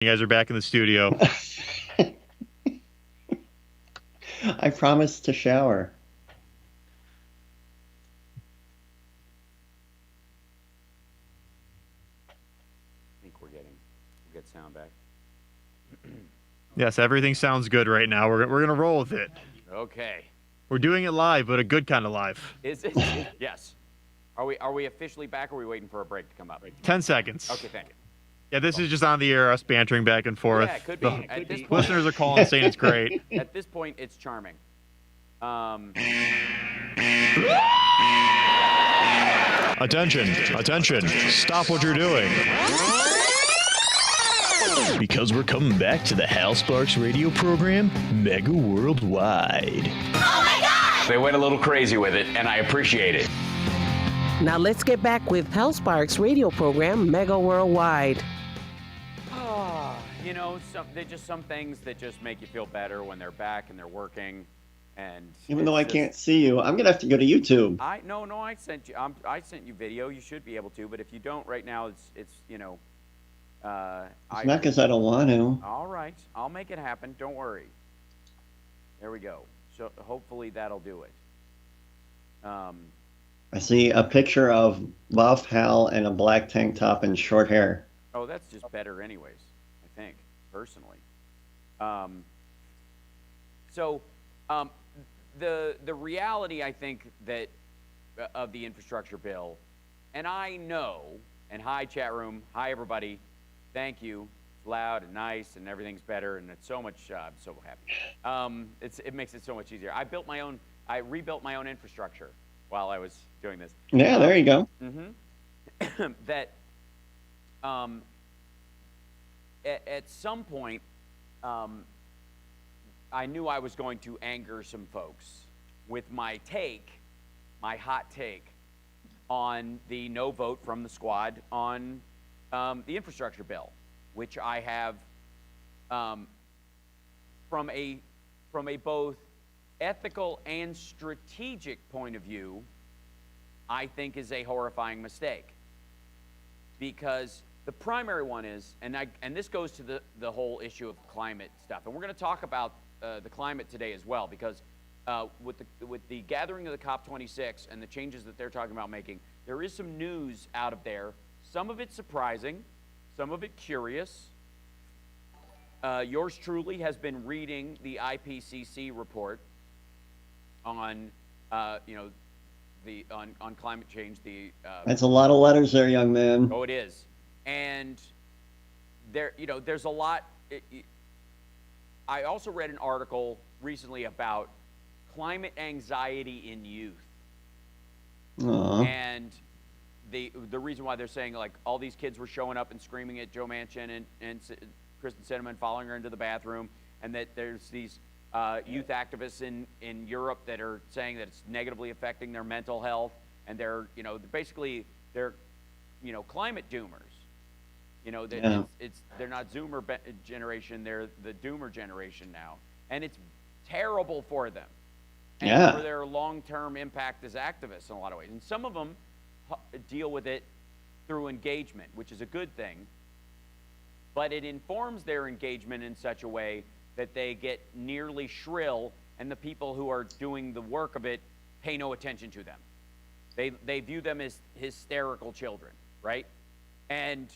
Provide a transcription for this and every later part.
You guys are back in the studio. I promised to shower. I think we'll get sound back. Yes, everything sounds good right now. We're gonna roll with it. Okay. We're doing it live, but a good kind of live. Is it? Yes. Are we officially back, or are we waiting for a break to come up? 10 seconds. Okay, thank you. Yeah, this is just on the air, us bantering back and forth. Yeah, it could be. At this point, Listeners are calling saying it's great. At this point, it's charming. Attention, stop what you're doing. Because we're coming back to the Hal Sparks radio program, Mega Worldwide. They went a little crazy with it, and I appreciate it. Now let's get back with Hal Sparks' radio program, Mega Worldwide. You know, they're just some things that just make you feel better when they're back and they're working. And Even though I can't see you, I'm gonna have to go to YouTube. I sent you. I sent you video. You should be able to, but if you don't right now, it's you know. It's not because I don't want to. All right, I'll make it happen. Don't worry. There we go. So hopefully that'll do it. I see a picture of Buff Hal in a black tank top and short hair. Oh, that's just better, anyways. I think personally. The reality, I think, that of the infrastructure bill, and I know, and hi chat room, hi everybody, thank you, it's loud and nice and everything's better and it's so much. I'm so happy. It makes it so much easier. I rebuilt my own infrastructure while I was doing this. Yeah, there you go. That at some point. I knew I was going to anger some folks with my hot take, on the no vote from the squad on the infrastructure bill, which I have, from a both ethical and strategic point of view, I think is a horrifying mistake. Because the primary one is, and this goes to the whole issue of climate stuff, and we're going to talk about the climate today as well, because with the gathering of the COP26 and the changes that they're talking about making, there is some news out of there. Some of it surprising, some of it curious. Yours truly has been reading the IPCC report on on climate change. That's a lot of letters there, young man. Oh, it is. And there's a lot. I also read an article recently about climate anxiety in youth. Aww. And the reason why they're saying, like, all these kids were showing up and screaming at Joe Manchin and Kristen Sinema, following her into the bathroom, and that there's these youth activists in Europe that are saying that it's negatively affecting their mental health, and they're climate doomers. They're not Zoomer generation, they're the Doomer generation now. And it's terrible for them. And for their long-term impact as activists in a lot of ways. And some of them deal with it through engagement, which is a good thing. But it informs their engagement in such a way that they get nearly shrill, and the people who are doing the work of it pay no attention to them. They view them as hysterical children, right? And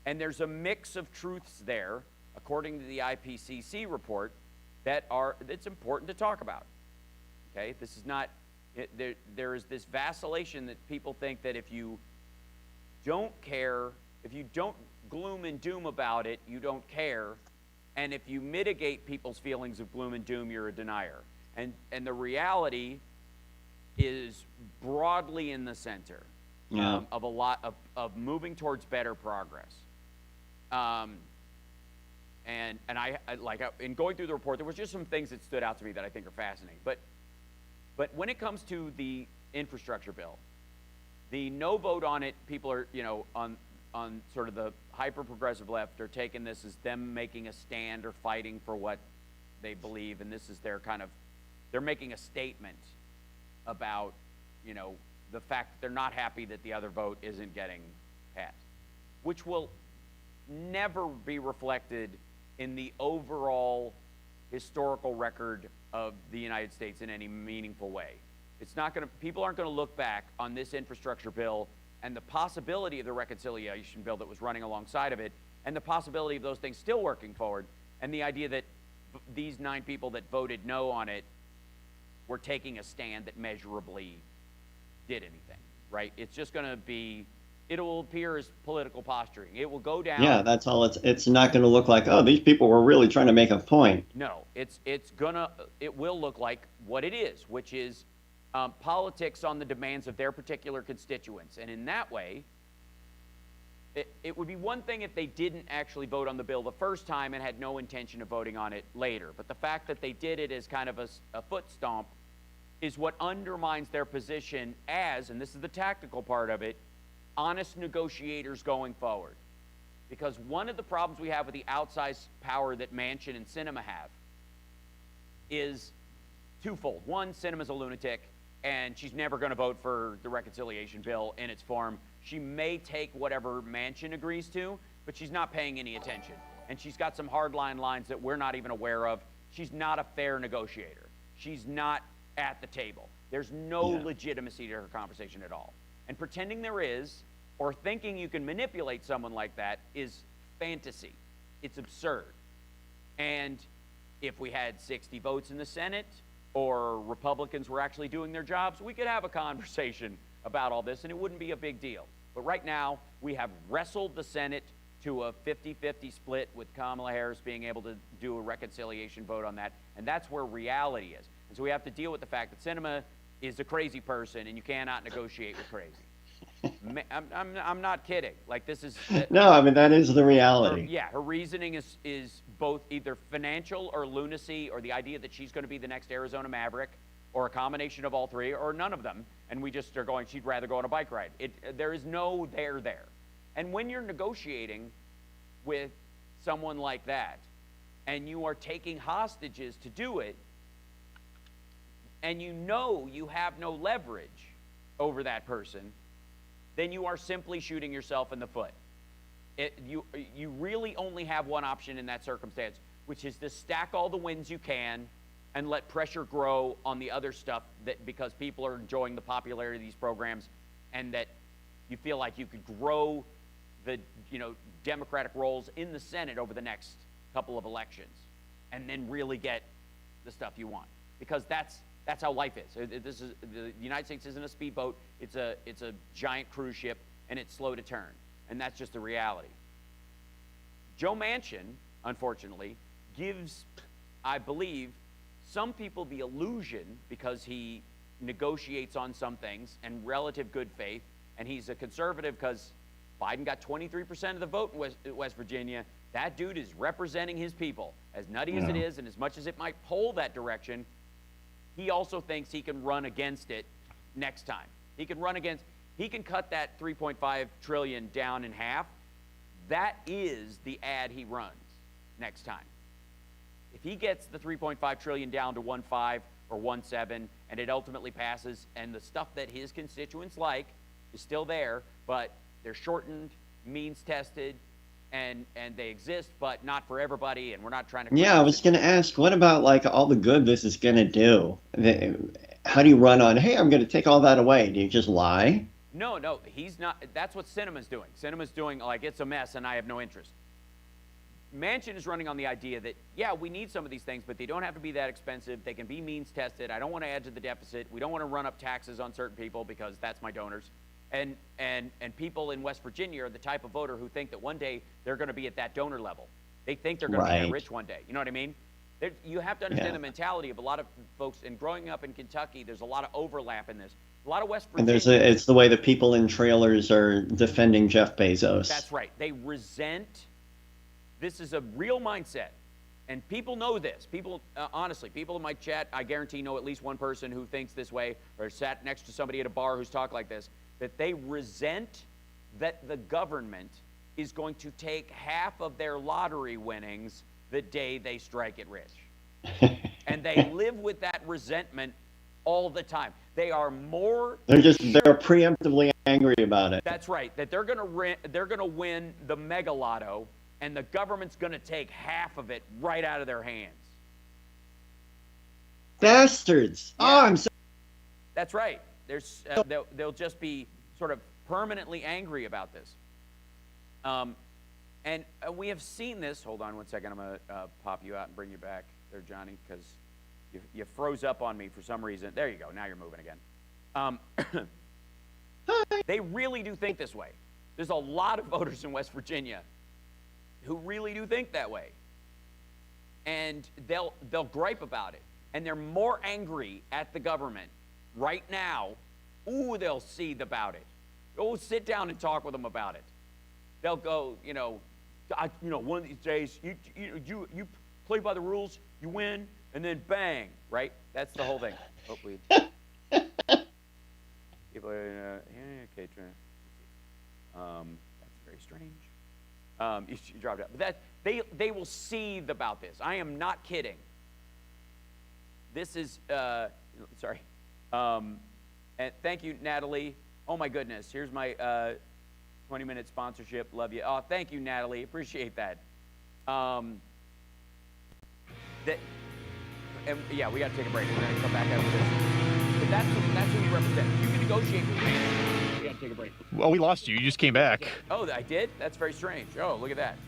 there's a mix of truths there, according to the IPCC report, that's important to talk about. Okay, this is not. There is this vacillation that people think that if you don't care, if you don't gloom and doom about it, you don't care, and if you mitigate people's feelings of gloom and doom, you're a denier. And the reality is broadly in the center. Of a lot of moving towards better progress. And I in going through the report, there was just some things that stood out to me that I think are fascinating. But when it comes to the infrastructure bill, the no vote on it, people are, on sort of the hyper progressive left are taking this as them making a stand or fighting for what they believe, and this is their they're making a statement about, the fact that they're not happy that the other vote isn't getting passed, which will never be reflected in the overall historical record of the United States in any meaningful way. It's not going to, people aren't going to look back on this infrastructure bill and the possibility of the reconciliation bill that was running alongside of it, and the possibility of those things still working forward, and the idea that these 9 people that voted no on it were taking a stand that measurably did anything, right? It's just going to be, it will appear as political posturing. It will go down. Yeah, that's all. It's not going to look like, oh, these people were really trying to make a point. No, it will look like what it is, which is politics on the demands of their particular constituents. And in that way, it would be one thing if they didn't actually vote on the bill the first time and had no intention of voting on it later. But the fact that they did it as kind of a foot stomp is what undermines their position as, and this is the tactical part of it, honest negotiators going forward. Because one of the problems we have with the outsized power that Manchin and Sinema have is twofold. One, Sinema's a lunatic, and she's never going to vote for the reconciliation bill in its form. She may take whatever Manchin agrees to, but she's not paying any attention. And she's got some hardline lines that we're not even aware of. She's not a fair negotiator. She's not at the table. There's no legitimacy to her conversation at all. And pretending there is, or thinking you can manipulate someone like that, is fantasy. It's absurd. And if we had 60 votes in the Senate, or Republicans were actually doing their jobs, we could have a conversation about all this, and it wouldn't be a big deal. But right now, we have wrestled the Senate to a 50-50 split, with Kamala Harris being able to do a reconciliation vote on that, and that's where reality is. And so we have to deal with the fact that Sinema is a crazy person, and you cannot negotiate with crazy. I'm not kidding. Like, this is... No, I mean, that is the reality. Her reasoning is both either financial or lunacy, or the idea that she's going to be the next Arizona Maverick, or a combination of all three, or none of them, and we just are going, she'd rather go on a bike ride. There is no there. And when you're negotiating with someone like that, and you are taking hostages to do it, and you know you have no leverage over that person, then you are simply shooting yourself in the foot. You really only have one option in that circumstance, which is to stack all the wins you can and let pressure grow on the other stuff, that because people are enjoying the popularity of these programs, and that you feel like you could grow the Democratic rolls in the Senate over the next couple of elections, and then really get the stuff you want. Because that's how life is. The United States isn't a speedboat. It's a giant cruise ship, and it's slow to turn. And that's just the reality. Joe Manchin, unfortunately, gives, I believe, some people the illusion, because he negotiates on some things and relative good faith, and he's a conservative because Biden got 23% of the vote in West Virginia. That dude is representing his people. As nutty as it is, and as much as it might poll that direction, he also thinks he can run against it next time. He can cut that $3.5 trillion down in half. That is the ad he runs next time. If he gets the $3.5 trillion down to 1.5 or 1.7, and it ultimately passes, and the stuff that his constituents like is still there, but they're shortened, means tested, and they exist, but not for everybody, and we're not trying to... Yeah, I was going to ask, what about like all the good this is going to do? How do you run on, hey, I'm going to take all that away? Do you just lie? No, he's not. That's what Sinema's doing. Sinema's doing, like, it's a mess and I have no interest. Manchin is running on the idea that, yeah, we need some of these things, but they don't have to be that expensive. They can be means tested. I don't want to add to the deficit. We don't want to run up taxes on certain people because that's my donors. And people in West Virginia are the type of voter who think that one day they're going to be at that donor level. They think they're going to be that rich one day. You know what I mean? You have to understand the mentality of a lot of folks. And growing up in Kentucky, there's a lot of overlap in this. A lot of West Virginia. And it's the way the people in trailers are defending Jeff Bezos. That's right. They resent. This is a real mindset. And people know this. People, honestly, people in my chat, I guarantee, know at least one person who thinks this way, or sat next to somebody at a bar who's talked like this, that they resent that the government is going to take half of their lottery winnings the day they strike it rich. And they live with that resentment all the time. They're preemptively angry about it. That's right. That they're going to win the mega lotto and the government's going to take half of it right out of their hands. Bastards! Yeah. Oh, I'm so. That's right. There's they'll just be sort of permanently angry about this. And we have seen this. Hold on one second. I'm going to pop you out and bring you back there, Johnny, because you froze up on me for some reason. There you go. Now you're moving again. They really do think this way. There's a lot of voters in West Virginia who really do think that way. And they'll gripe about it. And they're more angry at the government right now. Ooh, they'll seethe about it. Oh, sit down and talk with them about it. They'll go, one of these days, you play by the rules, you win, and then bang, right? That's the whole thing. Hopefully. People are, okay, that's very strange. You dropped out. But they will seethe about this. I am not kidding. This is, sorry. And thank you, Natalie. Oh, my goodness. Here's my 20-minute sponsorship. Love you. Oh, thank you, Natalie. Appreciate that. Yeah, we got to take a break. We're going to come back after this. But that's who you represent. You can negotiate with me. We got to take a break. Well, we lost you. You just came back. Oh, I did? That's very strange. Oh, look at that.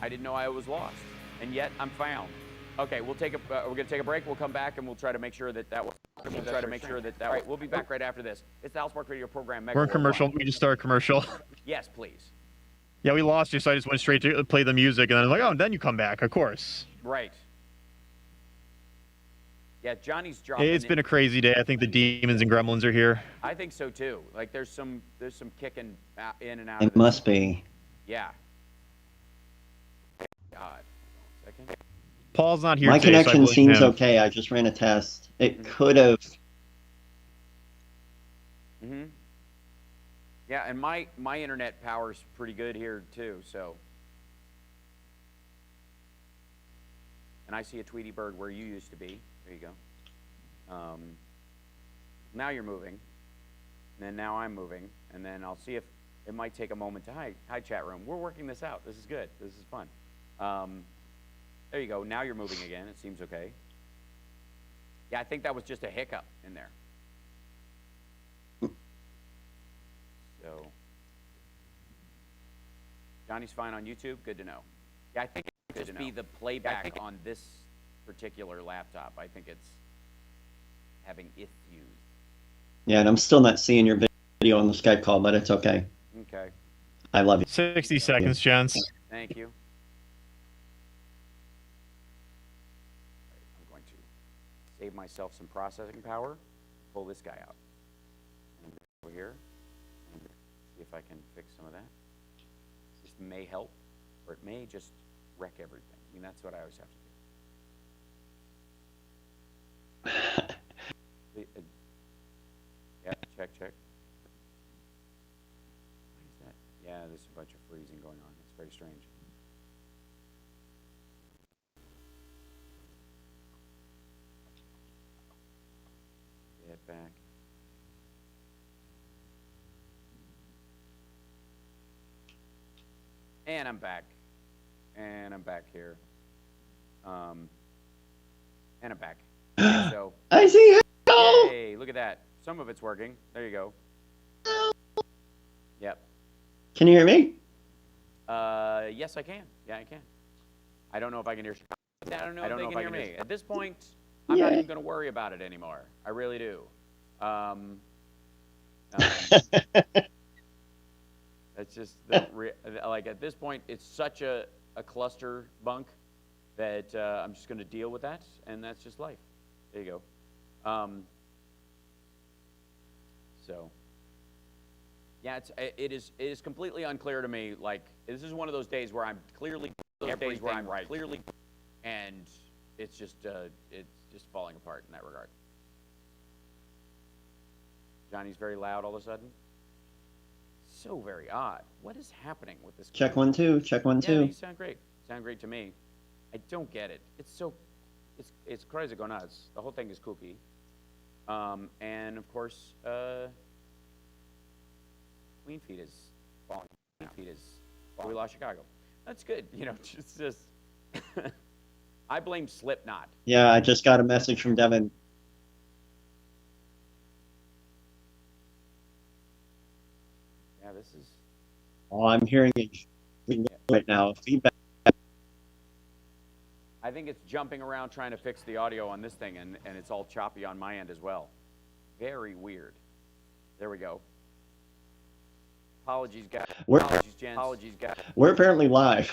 I didn't know I was lost. And yet, I'm found. Okay, we're going to take a break. We'll come back and we'll try to make sure that was. We'll try to make sure that. All right, we'll be back right after this. It's the Housemark Radio program. We're in commercial. We just started commercial. Yes, please. Yeah, we lost you, so I just went straight to play the music, and then I was like, oh, and then you come back, of course. Right. Yeah, Johnny's dropping. It's been a crazy day. I think the demons and gremlins are here. I think so too. Like there's some kicking in and out. It must be. Yeah. God. Second. Paul's not here My today, connection so seems okay. I just ran a test. It could have. Mm-hmm. Yeah, and my internet power's pretty good here too. So. And I see a Tweety bird where you used to be. There you go. Now you're moving. And then now I'm moving. And then I'll see if it might take a moment to hi chat room. We're working this out. This is good. This is fun. There you go. Now you're moving again. It seems okay. Yeah, I think that was just a hiccup in there. So Johnny's fine on YouTube. Good to know. Yeah, I think it could just be the playback on this particular laptop. I think it's having issues. Yeah, and I'm still not seeing your video on the Skype call, but it's okay. Okay. I love you. 60 seconds, gents. Thank you. I'm going to save myself some processing power. Pull this guy out. And over here. And see if I can fix some of that. This may help, or it may just wreck everything. I mean, that's what I always have to do. Yeah, check. Why is that? Yeah, there's a bunch of freezing going on. It's very strange. Get back. And I'm back. And I'm back here. And I'm back. And so, I see. Hello. yay, look at that. Some of it's working. There you go. Yep. Can you hear me? Yes, I can. Yeah, I can. I don't know if I can hear. I don't know if they can hear me. At this point, I'm not even going to worry about it anymore. I really do. It's just like at this point, it's such a cluster bunk that I'm just going to deal with that, and that's just life. There you go. So, yeah, it is completely unclear to me. Like this is one of those days where I'm clearly right, and it's just falling apart in that regard. Johnny's very loud all of a sudden. So very odd. What is happening with this? Check 1 2. Check 1 2. Yeah, you sound great. Sound great to me. I don't get it. It's crazy go nuts. The whole thing is kooky. And of course, Queen Feet is falling. We lost Chicago. That's good. Just I blame Slipknot. Yeah, I just got a message from Devin. Yeah, this is. Oh, I'm hearing it right now. Feedback. I think it's jumping around trying to fix the audio on this thing, and it's all choppy on my end as well. Very weird. There we go. Apologies, guys. Apologies, gents. Apologies, guys. We're apparently live.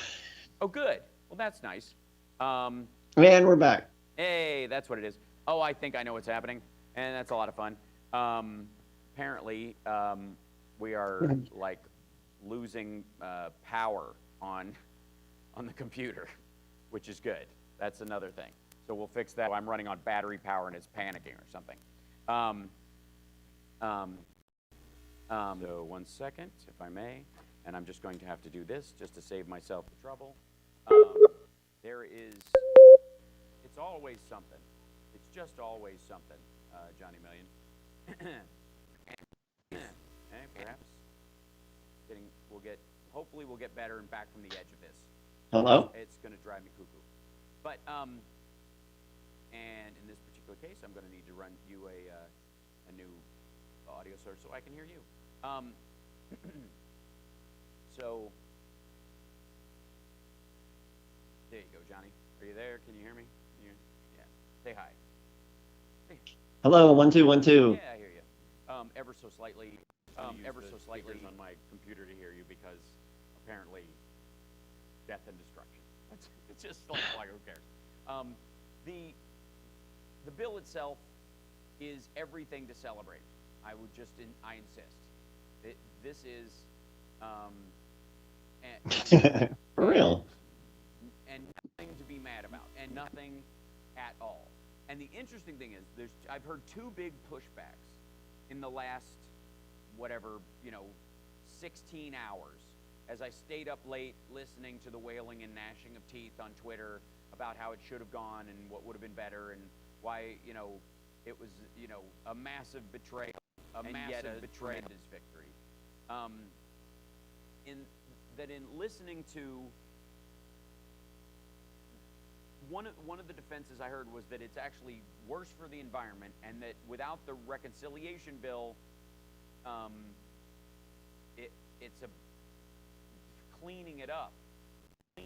Oh, good. Well, that's nice. And we're back. Hey, that's what it is. Oh, I think I know what's happening, and that's a lot of fun. Apparently, we are like losing power on the computer, which is good. That's another thing. So we'll fix that. I'm running on battery power and it's panicking or something. So 1 second, if I may, and I'm just going to have to do this just to save myself the trouble. There is, it's always something. It's just always something, Johnny Million. Perhaps hopefully we'll get better and back from the edge of this. Hello? It's going to drive me cuckoo. But, and in this particular case, I'm going to need to run you a new audio source so I can hear you. So, there you go, Johnny. Are you there? Can you hear me? Yeah. Say hi. Hello, 1 2 1 2. Yeah, I hear you. Ever so slightly on my computer to hear you because apparently death and destruction. It's just like who cares? The bill itself is everything to celebrate. I insist. This is For real. And nothing to be mad about, and nothing at all. And the interesting thing is, I've heard two big pushbacks in the last, 16 hours, as I stayed up late listening to the wailing and gnashing of teeth on Twitter about how it should have gone and what would have been better and why, it was, a massive betrayal, yet a tremendous victory. In listening to one of the defenses I heard was that it's actually worse for the environment, and that without the reconciliation bill, it's a cleaning it up is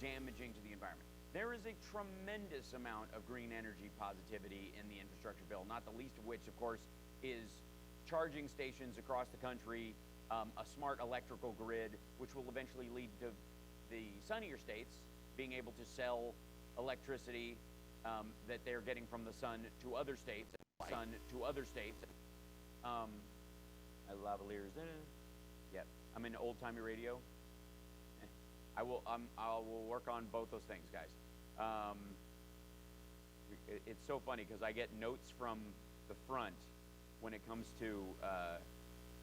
damaging to the environment. There is a tremendous amount of green energy positivity in the infrastructure bill, not the least of which, of course, is charging stations across the country, a smart electrical grid, which will eventually lead to the sunnier states being able to sell electricity that they're getting from the sun to other states. Lavaliers. Yep. I'm in old-timey radio. I will work on both those things, guys. It's so funny because I get notes from the front when it comes to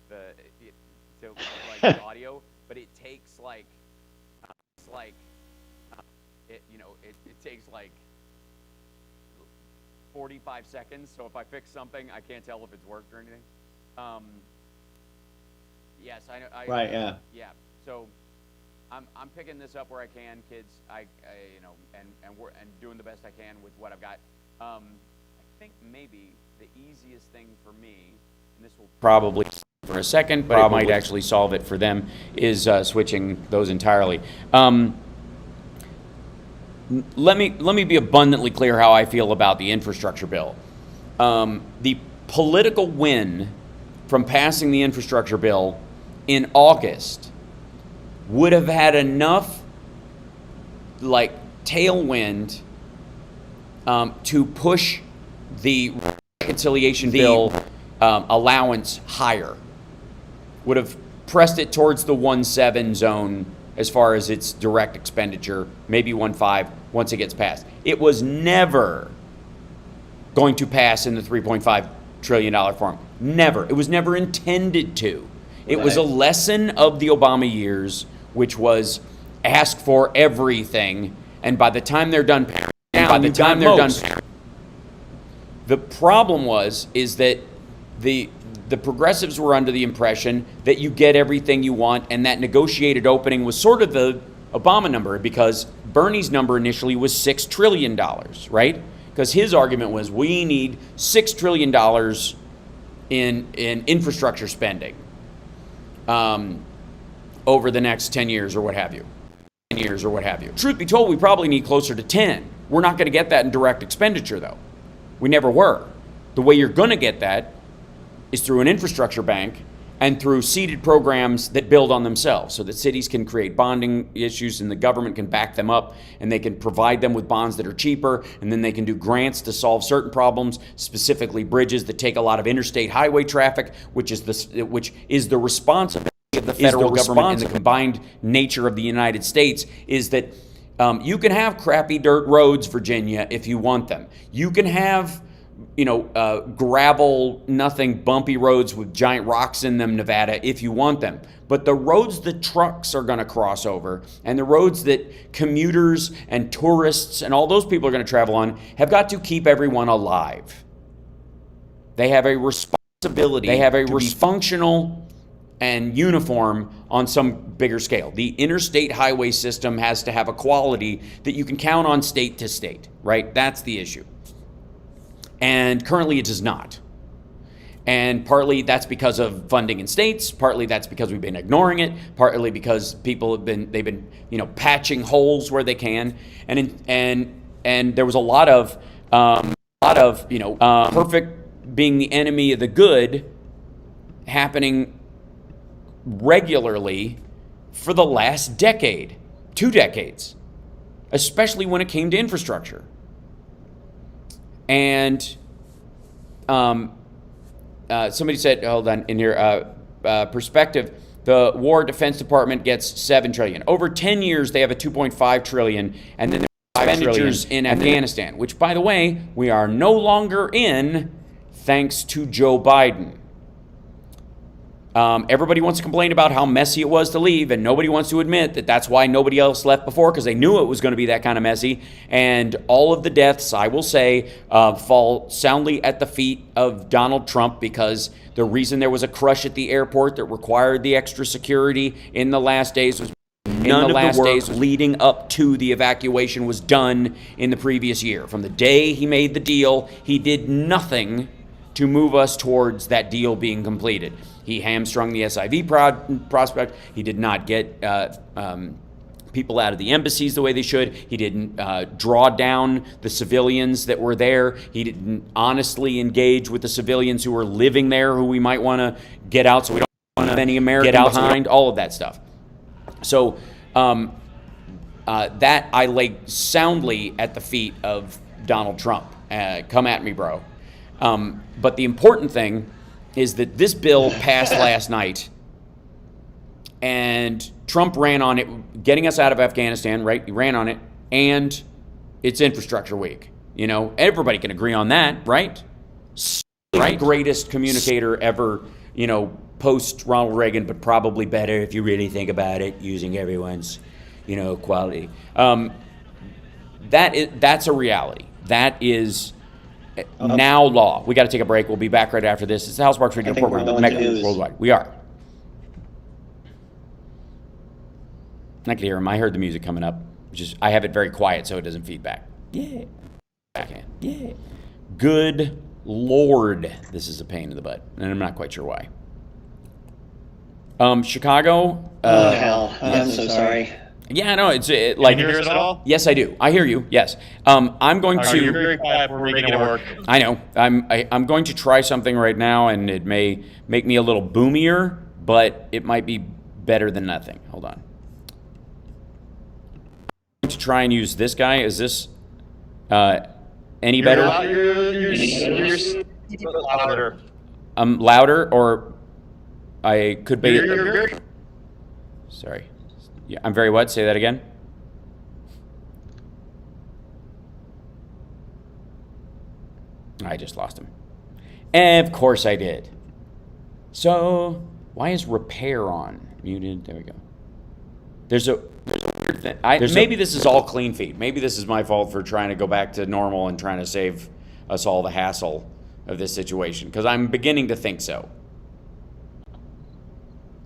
the audio, but it takes it takes 45 seconds. So if I fix something, I can't tell if it's worked or anything. Yes, I know. Right. Yeah. Yeah. So I'm picking this up where I can, kids. And doing the best I can with what I've got. I think maybe the easiest thing for me, and this will probably for a second, but it might actually solve it for them, is switching those entirely. Let me be abundantly clear how I feel about the infrastructure bill. The political win from passing the infrastructure bill in August would have had enough tailwind to push the reconciliation bill allowance higher. Would have pressed it towards the 1.7 zone as far as its direct expenditure, maybe 1.5 once it gets passed. It was never going to pass in the $3.5 trillion form. Never. It was never intended to. It was a lesson of the Obama years, which was ask for everything, and by the time they're done, the problem is that the progressives were under the impression that you get everything you want, and that negotiated opening was sort of the Obama number, because Bernie's number initially was $6 trillion, right? Because his argument was we need $6 trillion in infrastructure spending over the next 10 years or what have you. Truth be told, we probably need closer to 10. We're not going to get that in direct expenditure, though. We never were. The way you're going to get that is through an infrastructure bank and through seeded programs that build on themselves, so that cities can create bonding issues and the government can back them up, and they can provide them with bonds that are cheaper, and then they can do grants to solve certain problems, specifically bridges that take a lot of interstate highway traffic, which is the responsibility of the federal government. And the combined nature of the United States is that you can have crappy dirt roads, Virginia, if you want them. You can have gravel, nothing, bumpy roads with giant rocks in them, Nevada, if you want them. But the roads that trucks are going to cross over, and the roads that commuters and tourists and all those people are going to travel on, have got to keep everyone alive. They have a responsibility. They have a functional and uniform on some bigger scale. The interstate highway system has to have a quality that you can count on state to state, right? That's the issue. And currently it does not. And partly that's because of funding in states, partly that's because we've been ignoring it, partly because they've been patching holes where they can. And there was a lot of perfect being the enemy of the good happening regularly for the last decade, 2 decades, especially when it came to infrastructure. And somebody said, hold on, in your perspective, the War Defense Department gets $7 trillion. Over 10 years, they have a $2.5 trillion, and then there's expenditures in Afghanistan, which, by the way, we are no longer in thanks to Joe Biden. Everybody wants to complain about how messy it was to leave, and nobody wants to admit that that's why nobody else left before, because they knew it was going to be that kind of messy. And all of the deaths, I will say, fall soundly at the feet of Donald Trump, because the reason there was a crush at the airport that required the extra security in the last days was none of the work leading up to the evacuation was done in the previous year. From the day he made the deal, he did nothing to move us towards that deal being completed. He hamstrung the SIV prospect. He did not get people out of the embassies the way they should. He didn't draw down the civilians that were there. He didn't honestly engage with the civilians who were living there, who we might want to get out, so we don't want any American behind, all of that stuff. So that I lay soundly at the feet of Donald Trump. Come at me, bro. But the important thing is that this bill passed last night, and Trump ran on it, getting us out of Afghanistan, right? He ran on it, and it's infrastructure week. Everybody can agree on that, right? Right? Greatest communicator ever, post Ronald Reagan, but probably better if you really think about it, using everyone's, quality. That's a reality. That is now law. We got to take a break. We'll be back right after this. It's the House Sparks Radio program, Megaworldwide. We are. I can hear him. I heard the music coming up. I have it very quiet so it doesn't feed back. Yeah. Backhand. Yeah. Good Lord, this is a pain in the butt, and I'm not quite sure why. Chicago. Oh hell! I'm so sorry. Yeah, no, it's like. Can you hear us at all? Yes, I do. I hear you. Yes. I'm going to. You're very quiet. We're making it work. I know. I'm going to try something right now, and it may make me a little boomier, but it might be better than nothing. Hold on. I'm going to try and use this guy. Is this any better? You're louder. Louder, or I could be. Sorry. Yeah, I'm very what? Say that again. I just lost him. And of course I did. So why is repair on? Muted. There we go. There's a weird thing. Maybe this is all clean feed. Maybe this is my fault for trying to go back to normal and trying to save us all the hassle of this situation, because I'm beginning to think so.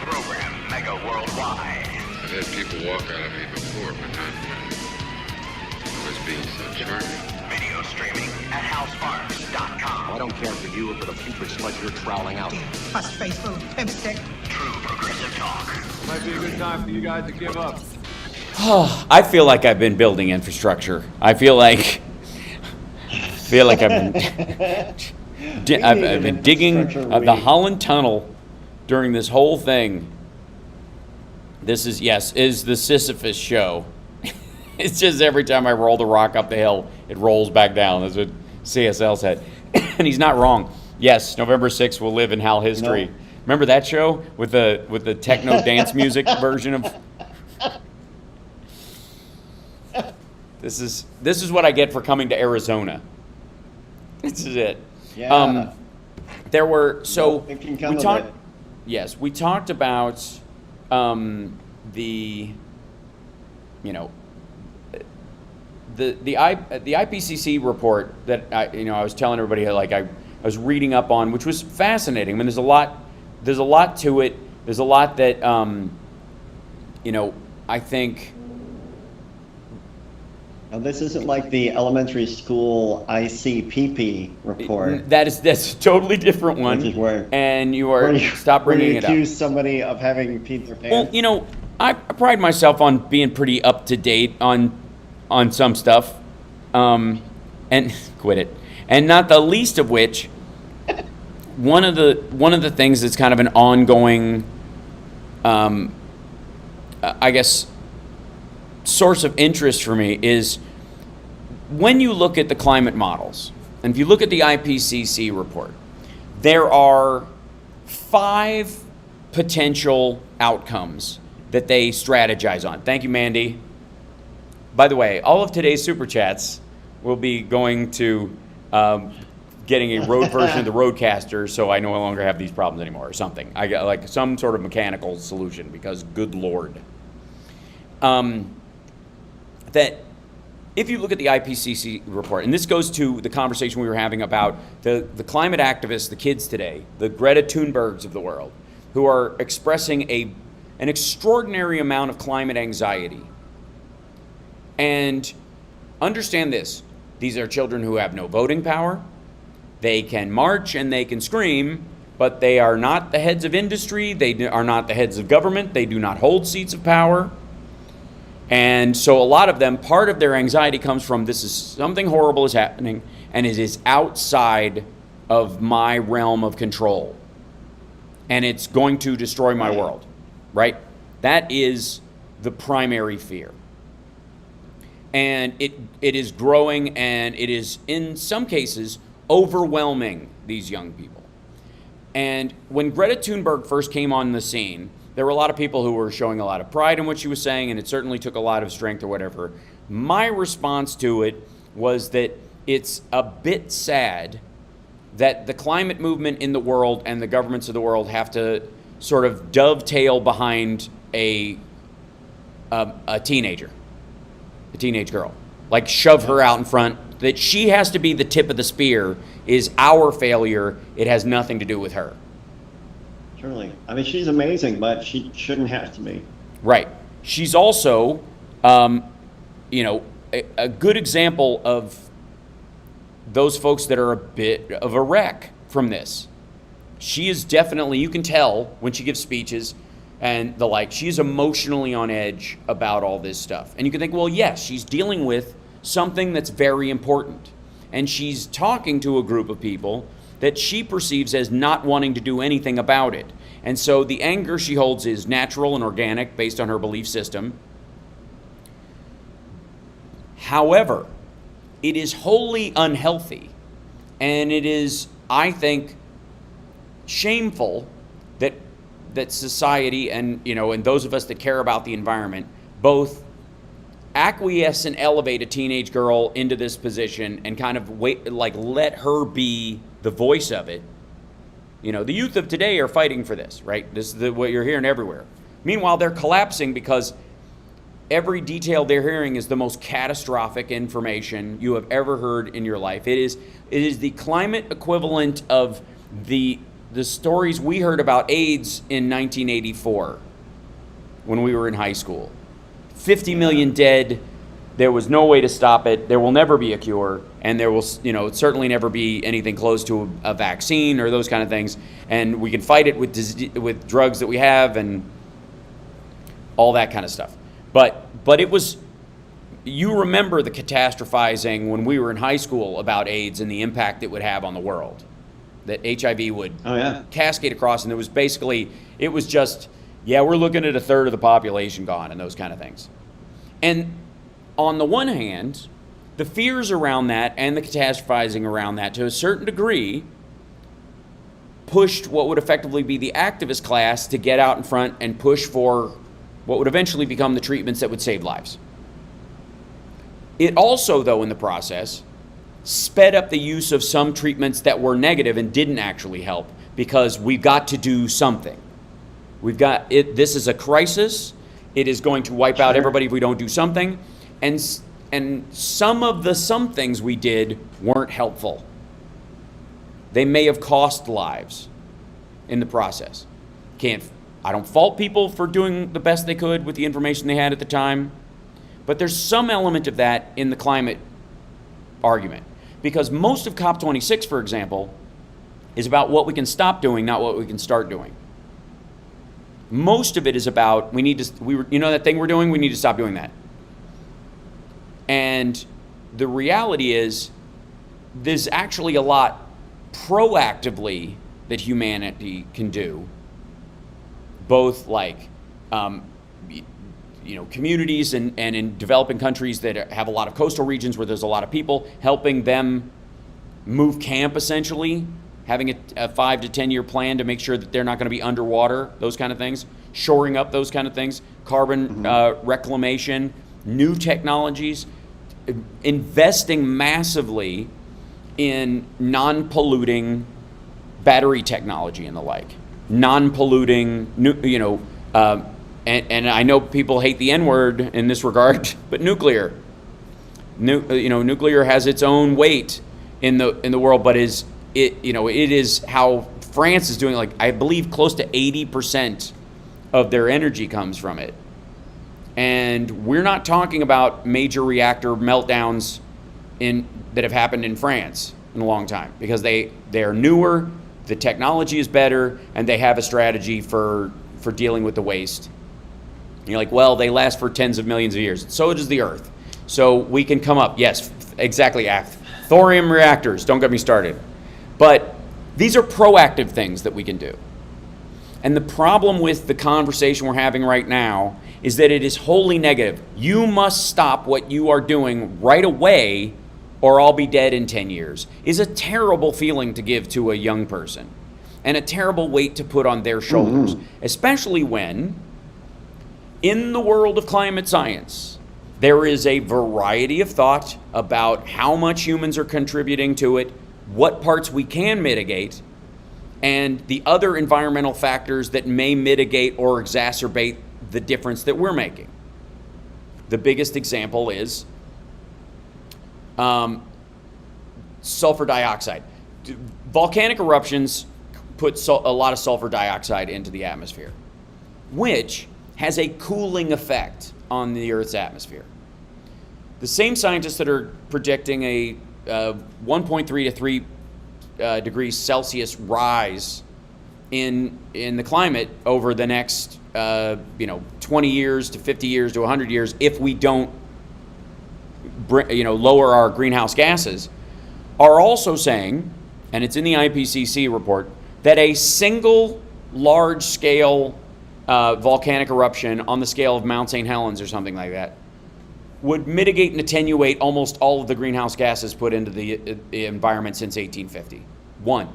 program, Mega Worldwide. I've had people walk out of me before, but not as being so charming. Video streaming at housesparks.com. I don't care for you or for the putrid sludge you're troweling out. Fuss-faced little pimp stick. True progressive talk. Might be a good time for you guys to give up. I feel like I've been building infrastructure. I feel like I've been digging the Holland Tunnel during this whole thing. This is the Sisyphus show. It's just every time I roll the rock up the hill, it rolls back down. That's what CSL said. And he's not wrong. Yes, November 6th will live in Hal history. No. Remember that show with the techno dance music version of... This is what I get for coming to Arizona. This is it. Yeah. There were we talked about the IPCC report that I was telling everybody, like I was reading up on, which was fascinating. I mean, there's a lot to it. There's a lot that I think. Now, this isn't like the elementary school ICPP report. That's a totally different one. Which is where, and stop bringing it up. Accuse somebody of having peed their pants. Well, I pride myself on being pretty up to date on some stuff, and quit it. And not the least of which, one of the things that's kind of an ongoing, I guess, source of interest for me is when you look at the climate models, and if you look at the IPCC report, there are 5 potential outcomes that they strategize on. Thank you, Mandy. By the way, all of today's super chats will be going to getting a road version of the Roadcaster, so I no longer have these problems anymore, or something. I got like some sort of mechanical solution because, good Lord. That if you look at the IPCC report, and this goes to the conversation we were having about the climate activists, the kids today, the Greta Thunbergs of the world, who are expressing an extraordinary amount of climate anxiety. And understand this, these are children who have no voting power. They can march and they can scream, but they are not the heads of industry. They are not the heads of government. They do not hold seats of power. And so a lot of them, part of their anxiety comes from this is something horrible is happening and it is outside of my realm of control. And it's going to destroy my world, right? That is the primary fear. And it is growing, and it is, in some cases, overwhelming these young people. And when Greta Thunberg first came on the scene, there were a lot of people who were showing a lot of pride in what she was saying, and it certainly took a lot of strength or whatever. My response to it was that it's a bit sad that the climate movement in the world and the governments of the world have to sort of dovetail behind a teenager. A teenage girl, like shove her out in front, that she has to be the tip of the spear is our failure. It has nothing to do with her. Surely. I mean, she's amazing, but she shouldn't have to be. Right. She's also, a good example of those folks that are a bit of a wreck from this. She is definitely, you can tell when she gives speeches and the like, she's emotionally on edge about all this stuff. And you can think, well, yes, she's dealing with something that's very important. And she's talking to a group of people that she perceives as not wanting to do anything about it. And so the anger she holds is natural and organic based on her belief system. However, it is wholly unhealthy. And it is, I think, shameful that society and those of us that care about the environment both acquiesce and elevate a teenage girl into this position and kind of let her be the voice of it. The youth of today are fighting for this, right? This is what you're hearing everywhere. Meanwhile, they're collapsing because every detail they're hearing is the most catastrophic information you have ever heard in your life. It is the climate equivalent of the the stories we heard about AIDS in 1984 when we were in high school. 50 million dead. There was no way to stop it. There will never be a cure, and there will, certainly never be anything close to a vaccine or those kind of things. And we can fight it with drugs that we have and all that kind of stuff. But it was, you remember the catastrophizing when we were in high school about AIDS and the impact it would have on the world. That HIV would cascade across, and it was just, we're looking at a third of the population gone and those kind of things. And on the one hand, the fears around that and the catastrophizing around that to a certain degree pushed what would effectively be the activist class to get out in front and push for what would eventually become the treatments that would save lives. It also, though, in the process, sped up the use of some treatments that were negative and didn't actually help, because we've got to do something. This is a crisis. It is going to wipe out everybody if we don't do something. And some things we did weren't helpful. They may have cost lives in the process. I don't fault people for doing the best they could with the information they had at the time, but there's some element of that in the climate argument. Because most of COP26, for example, is about what we can stop doing, not what we can start doing. Most of it is about that thing we're doing, we need to stop doing that. And the reality is, there's actually a lot proactively that humanity can do, both communities and in developing countries that have a lot of coastal regions where there's a lot of people, helping them move camp essentially, having a 5 to 10 year plan to make sure that they're not going to be underwater, those kind of things, shoring up those kind of things, carbon reclamation, new technologies, investing massively in non-polluting battery technology and the like, non-polluting, and I know people hate the N-word in this regard, but nuclear. Nuclear has its own weight in the world, but it is how France is doing. I believe close to 80% of their energy comes from it. And we're not talking about major reactor meltdowns that have happened in France in a long time, because they're newer, the technology is better, and they have a strategy for dealing with the waste. And you're like, well, they last for tens of millions of years. So does the Earth. So we can come up, yes, exactly. Thorium reactors, don't get me started. But these are proactive things that we can do. And the problem with the conversation we're having right now is that it is wholly negative. You must stop what you are doing right away, or I'll be dead in 10 years, is a terrible feeling to give to a young person, and a terrible weight to put on their shoulders, especially when, in the world of climate science, there is a variety of thought about how much humans are contributing to it, what parts we can mitigate, and the other environmental factors that may mitigate or exacerbate the difference that we're making. The biggest example is sulfur dioxide. Volcanic eruptions put a lot of sulfur dioxide into the atmosphere, which has a cooling effect on the Earth's atmosphere. The same scientists that are predicting a 1.3 to 3 degrees Celsius rise in the climate over the next 20 years to 50 years to 100 years if we don't lower our greenhouse gases, are also saying, and it's in the IPCC report, that a single large-scale volcanic eruption on the scale of Mount St. Helens or something like that would mitigate and attenuate almost all of the greenhouse gases put into the environment since 1850. One.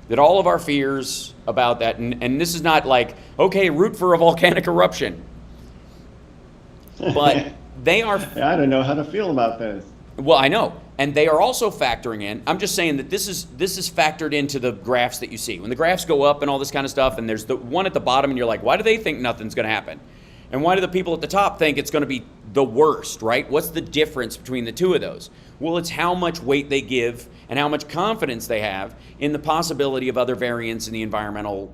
That all of our fears about that, and this is not like, okay, root for a volcanic eruption, but they are... I don't know how to feel about this. Well, I know. And they are also factoring in, I'm just saying that this is factored into the graphs that you see. When the graphs go up and all this kind of stuff, and there's the one at the bottom, and you're like, why do they think nothing's going to happen? And why do the people at the top think it's going to be the worst, right? What's the difference between the two of those? Well, it's how much weight they give and how much confidence they have in the possibility of other variants in the environmental,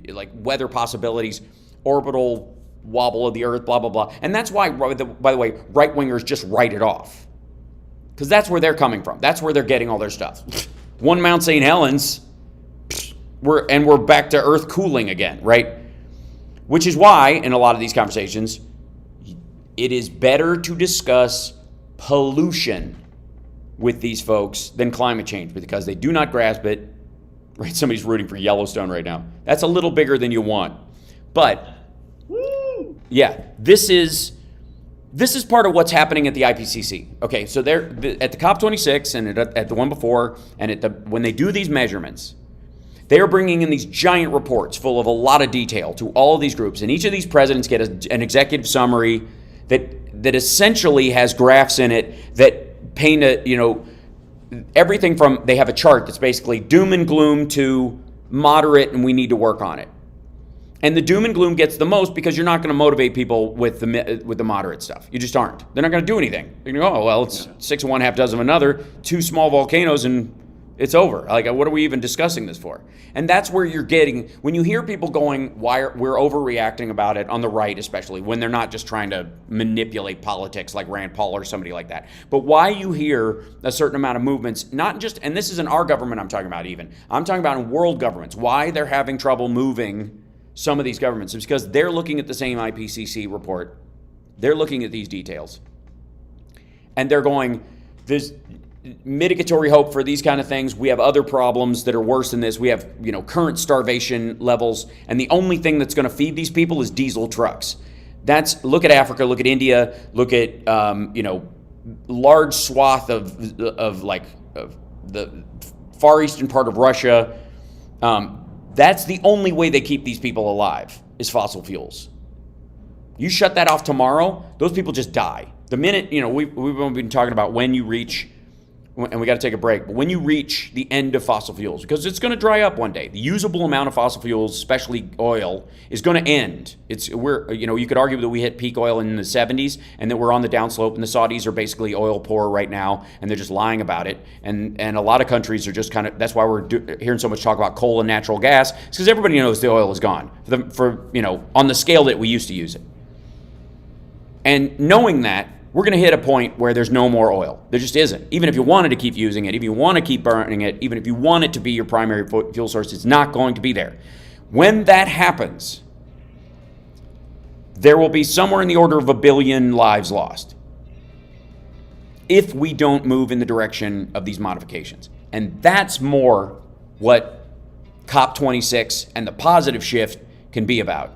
like weather possibilities, orbital wobble of the Earth, blah, blah, blah. And that's why, by the way, right-wingers just write it off. Because that's where they're coming from. That's where they're getting all their stuff. One Mount St. Helens, we're back to Earth cooling again, right? Which is why, in a lot of these conversations, it is better to discuss pollution with these folks than climate change because they do not grasp it. Right? Somebody's rooting for Yellowstone right now. That's a little bigger than you want. But, yeah, this is part of what's happening at the IPCC. Okay, so they're at the COP26 and at the one before, and when they do these measurements, they are bringing in these giant reports full of a lot of detail to all of these groups, and each of these presidents get an executive summary that essentially has graphs in it that paint everything from, they have a chart that's basically doom and gloom to moderate and we need to work on it. And the doom and gloom gets the most because you're not going to motivate people with the moderate stuff. You just aren't. They're not going to do anything. They're going to go, oh, well, it's 6 of one, half dozen of another, 2 small volcanoes, and it's over. Like, what are we even discussing this for? And that's where you're getting, when you hear people going, we're overreacting about it, on the right especially, when they're not just trying to manipulate politics like Rand Paul or somebody like that. But why you hear a certain amount of movements, not just, and this isn't our government I'm talking about even, I'm talking about in world governments, why they're having trouble moving some of these governments. It's because they're looking at the same IPCC report. They're looking at these details. And they're going, there's mitigatory hope for these kind of things. We have other problems that are worse than this. We have, current starvation levels, and the only thing that's going to feed these people is diesel trucks. Look at Africa, look at India, look at large swath of the far eastern part of Russia. That's the only way they keep these people alive, is fossil fuels. You shut that off tomorrow, those people just die. The minute, we've been talking about when you reach, and we got to take a break, but when you reach the end of fossil fuels, because it's going to dry up one day. The usable amount of fossil fuels, especially oil, is going to end. You could argue that we hit peak oil in the 70s and that we're on the downslope, and the Saudis are basically oil poor right now, and they're just lying about it. And a lot of countries are just kind of, that's why we're hearing so much talk about coal and natural gas, because everybody knows the oil is gone on the scale that we used to use it. And knowing that, we're going to hit a point where there's no more oil. There just isn't. Even if you wanted to keep using it, if you want to keep burning it, even if you want it to be your primary fuel source, it's not going to be there. When that happens, there will be somewhere in the order of 1 billion lives lost if we don't move in the direction of these modifications. And that's more what COP26 and the positive shift can be about.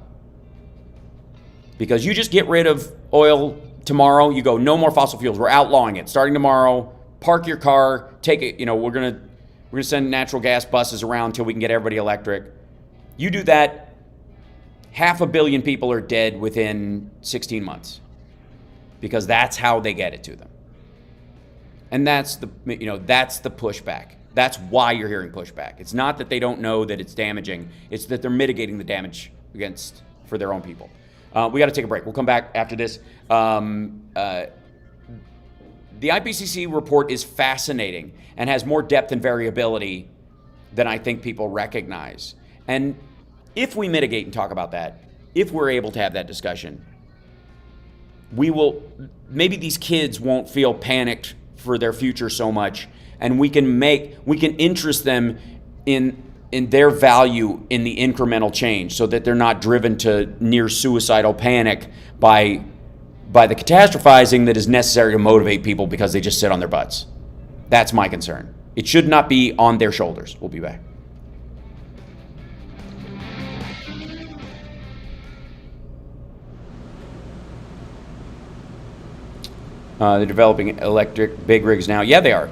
Because you just get rid of oil tomorrow, you go, no more fossil fuels. We're outlawing it. Starting tomorrow, park your car, take it. We're gonna send natural gas buses around until we can get everybody electric. You do that, 500 million people are dead within 16 months, because that's how they get it to them. And that's the pushback. That's why you're hearing pushback. It's not that they don't know that it's damaging. It's that they're mitigating the damage for their own people. We got to take a break. We'll come back after this. The IPCC report is fascinating and has more depth and variability than I think people recognize. And if we mitigate and talk about that, if we're able to have that discussion, maybe these kids won't feel panicked for their future so much, and we can interest them in their value in the incremental change, so that they're not driven to near suicidal panic by the catastrophizing that is necessary to motivate people because they just sit on their butts. That's my concern. It should not be on their shoulders. We'll be back. They're developing electric big rigs now. Yeah, they are.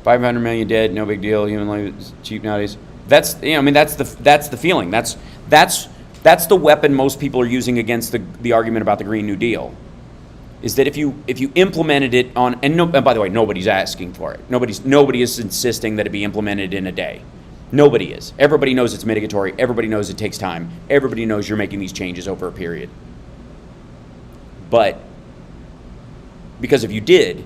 500 million dead, no big deal. Human life is cheap nowadays. That's the feeling. That's the weapon most people are using against the argument about the Green New Deal. Is that if you implemented it and by the way, nobody's asking for it. Nobody is insisting that it be implemented in a day. Nobody is. Everybody knows it's mitigatory. Everybody knows it takes time. Everybody knows you're making these changes over a period. But because if you did,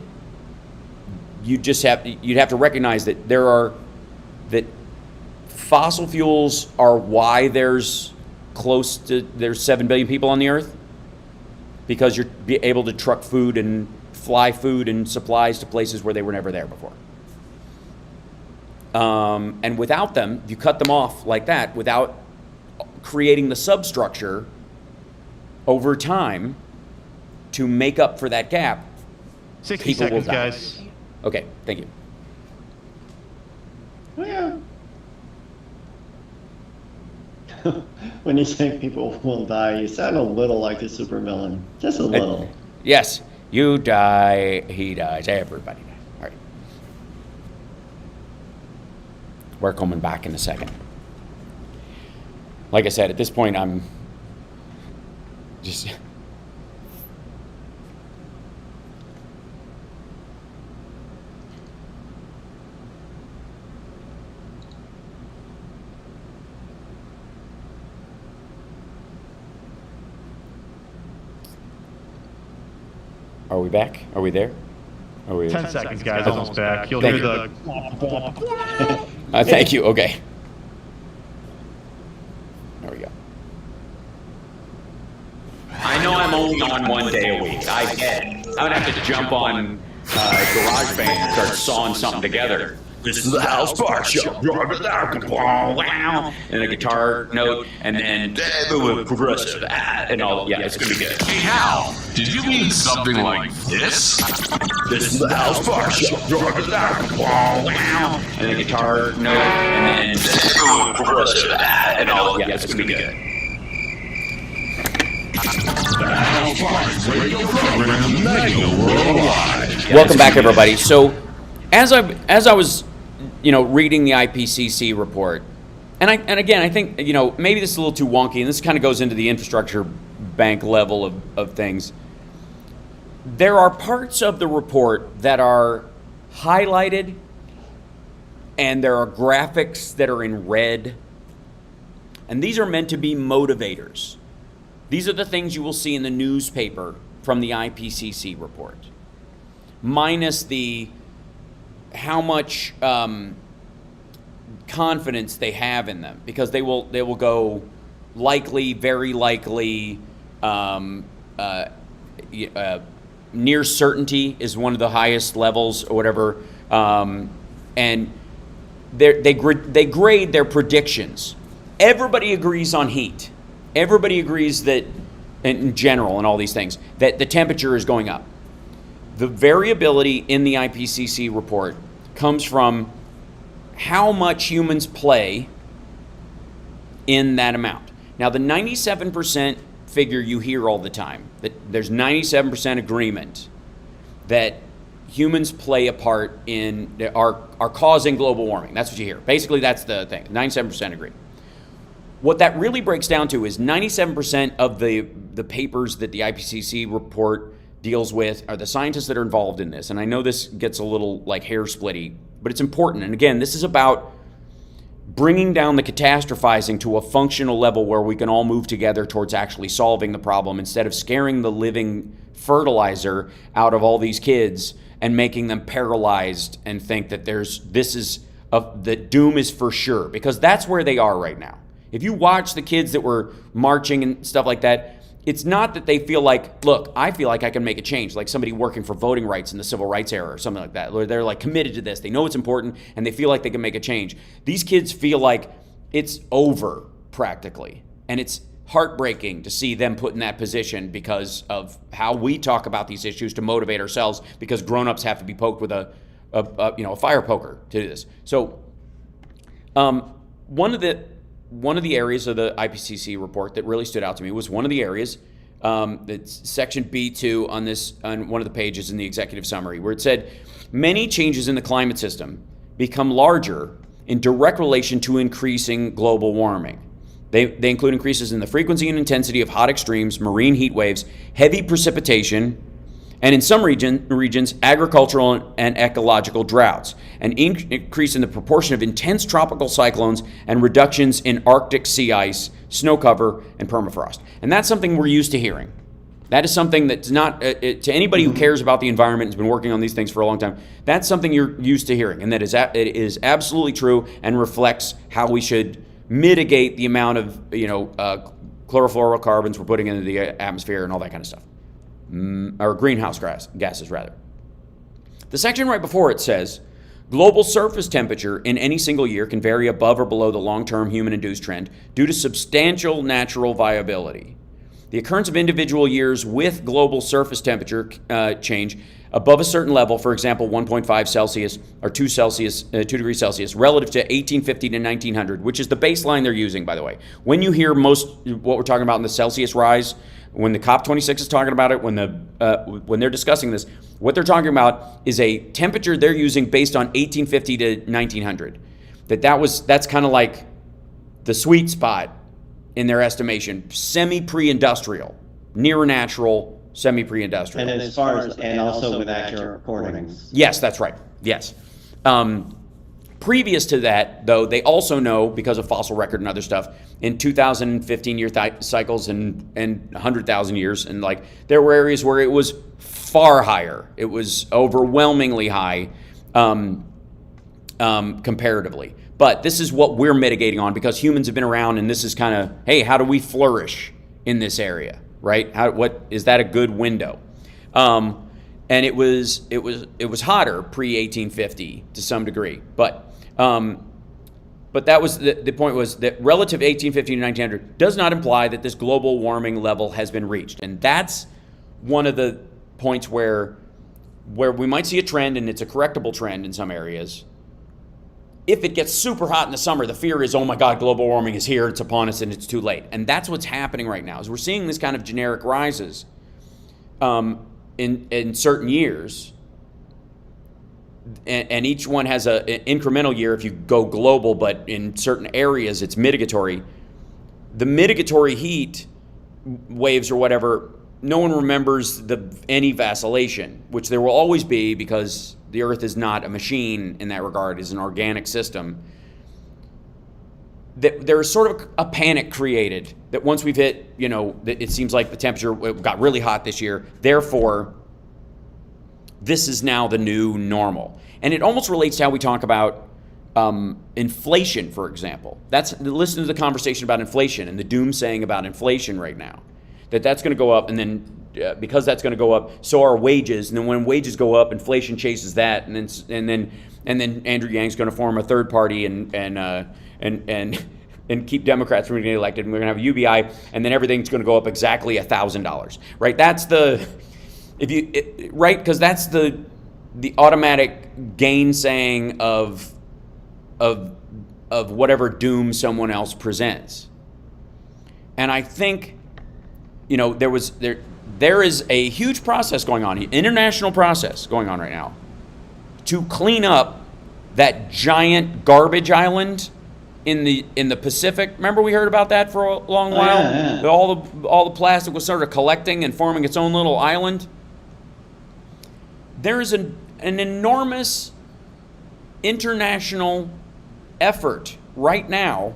you'd have to recognize that that fossil fuels are why there's 7 billion people on the earth, because you're able to truck food and fly food and supplies to places where they were never there before. And without them, you cut them off like that without creating the substructure over time to make up for that gap. 60 seconds, guys. Okay, thank you. Yeah. When you say people will die, you sound a little like a supervillain. Just a little. Yes, you die, he dies, everybody dies. All right. We're coming back in a second. Like I said, at this point, I'm just... Are we back? Are we there? Are we? 10 seconds, guys. Almost back. You'll hear the. Thank you. Okay. There we go. I know I'm only on 1 day a week. I get it. I would have to jump on GarageBand and start sawing something together. This is the Hal Sparks Show. And a guitar note, and then progressive, and all. Yeah, it's gonna be good. Hey Hal, did you mean something like this? This is the Hal Sparks Show. And a guitar note, and then progressive, and all. Yeah, it's gonna be good. Welcome back, everybody. So, as I was, reading the IPCC report, and again, I think, maybe this is a little too wonky, and this kind of goes into the infrastructure bank level of things. There are parts of the report that are highlighted, and there are graphics that are in red, and these are meant to be motivators. These are the things you will see in the newspaper from the IPCC report, minus the how much confidence they have in them, because they will go likely, very likely, near certainty is one of the highest levels or whatever, and they grade their predictions. Everybody agrees on heat. Everybody agrees that, in general, and all these things, that the temperature is going up. The variability in the IPCC report comes from how much humans play in that amount. Now, the 97% figure you hear all the time, that there's 97% agreement that humans play a part in, are causing global warming. That's what you hear. Basically, that's the thing. 97% agree. What that really breaks down to is 97% of the papers that the IPCC report deals with are the scientists that are involved in this. And I know this gets a little like hair splitty, but it's important. And again, this is about bringing down the catastrophizing to a functional level where we can all move together towards actually solving the problem, instead of scaring the living fertilizer out of all these kids and making them paralyzed and think that the doom is for sure, because that's where they are right now. If you watch the kids that were marching and stuff like that, it's not that they feel like, look, I feel like I can make a change, like somebody working for voting rights in the civil rights era or something like that. They're like committed to this. They know it's important, and they feel like they can make a change. These kids feel like it's over practically, and it's heartbreaking to see them put in that position because of how we talk about these issues to motivate ourselves, because grown-ups have to be poked with a fire poker to do this. So one of the areas of the IPCC report that really stood out to me was one of the areas, that's section B2 on one of the pages in the executive summary, where it said, many changes in the climate system become larger in direct relation to increasing global warming. They include increases in the frequency and intensity of hot extremes, marine heat waves, heavy precipitation, and in some regions, agricultural and ecological droughts, an increase in the proportion of intense tropical cyclones, and reductions in Arctic sea ice, snow cover, and permafrost. And that's something we're used to hearing. That is something that's not, to anybody who cares about the environment and has been working on these things for a long time, that's something you're used to hearing. And that is, it is absolutely true and reflects how we should mitigate the amount of, chlorofluorocarbons we're putting into the atmosphere and all that kind of stuff. Or greenhouse gases, rather. The section right before it says, global surface temperature in any single year can vary above or below the long-term human-induced trend due to substantial natural variability. The occurrence of individual years with global surface temperature change above a certain level, for example, 1.5 Celsius or 2 degrees Celsius, relative to 1850 to 1900, which is the baseline they're using, by the way. When you hear what we're talking about in the Celsius rise, when the COP26 is talking about it, when they're discussing this, what they're talking about is a temperature they're using based on 1850 to 1900. That's kind of like the sweet spot in their estimation, semi-pre-industrial, near natural, semi-pre-industrial. And as far as, and also with accurate recordings. Yes, that's right. Yes. Previous to that, though, they also know, because of fossil record and other stuff, in 2015-year cycles and 100,000 years, and there were areas where it was far higher. It was overwhelmingly high comparatively. But this is what we're mitigating on because humans have been around, and this is kind of, hey, how do we flourish in this area, right? What is that a good window? And it was hotter pre-1850 to some degree, but that was the point was that relative 1850 to 1900 does not imply that this global warming level has been reached, and that's one of the points where we might see a trend, and it's a correctable trend in some areas. If it gets super hot in the summer, the fear is, oh my God, global warming is here, it's upon us, and it's too late. And that's what's happening right now, is we're seeing this kind of generic rises in certain years. And each one has an incremental year if you go global, but in certain areas it's mitigatory. The mitigatory heat waves or whatever, no one remembers any vacillation, which there will always be because the Earth is not a machine in that regard, it's an organic system. There is sort of a panic created that once we've hit, it seems like the temperature got really hot this year, therefore, this is now the new normal. And it almost relates to how we talk about inflation, for example. Listen to the conversation about inflation and the doomsaying about inflation right now. That's going to go up, and then because that's going to go up, so are wages. And then when wages go up, inflation chases that, and then Andrew Yang's going to form a third party and keep Democrats from getting elected. And we're going to have a UBI, and then everything's going to go up exactly $1,000. Right? That's because that's the automatic gainsaying of whatever doom someone else presents. And I think there is a huge process going on, international process going on right now, to clean up that giant garbage island in the Pacific. Remember we heard about that for a long while? Yeah. All the plastic was sort of collecting and forming its own little island. There is an enormous international effort right now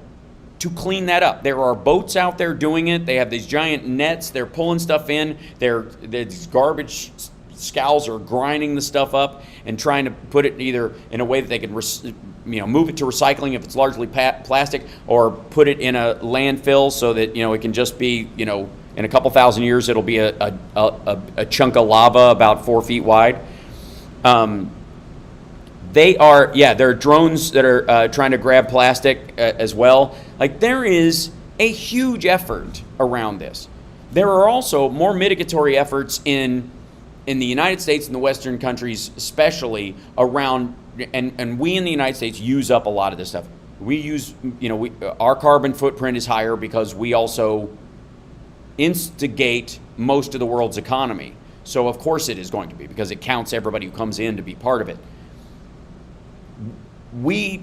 to clean that up. There are boats out there doing it. They have these giant nets. They're pulling stuff in. These garbage scows are grinding the stuff up and trying to put it either in a way that they can move it to recycling if it's largely plastic, or put it in a landfill so that it can just be in a couple thousand years it'll be a chunk of lava about 4 feet wide. There are drones that are trying to grab plastic as well. There is a huge effort around this. There are also more mitigatory efforts in the United States and the Western countries, especially around, and we in the United States use up a lot of this stuff. We use, our carbon footprint is higher because we also instigate most of the world's economy. So of course it is going to be, because it counts everybody who comes in to be part of it. We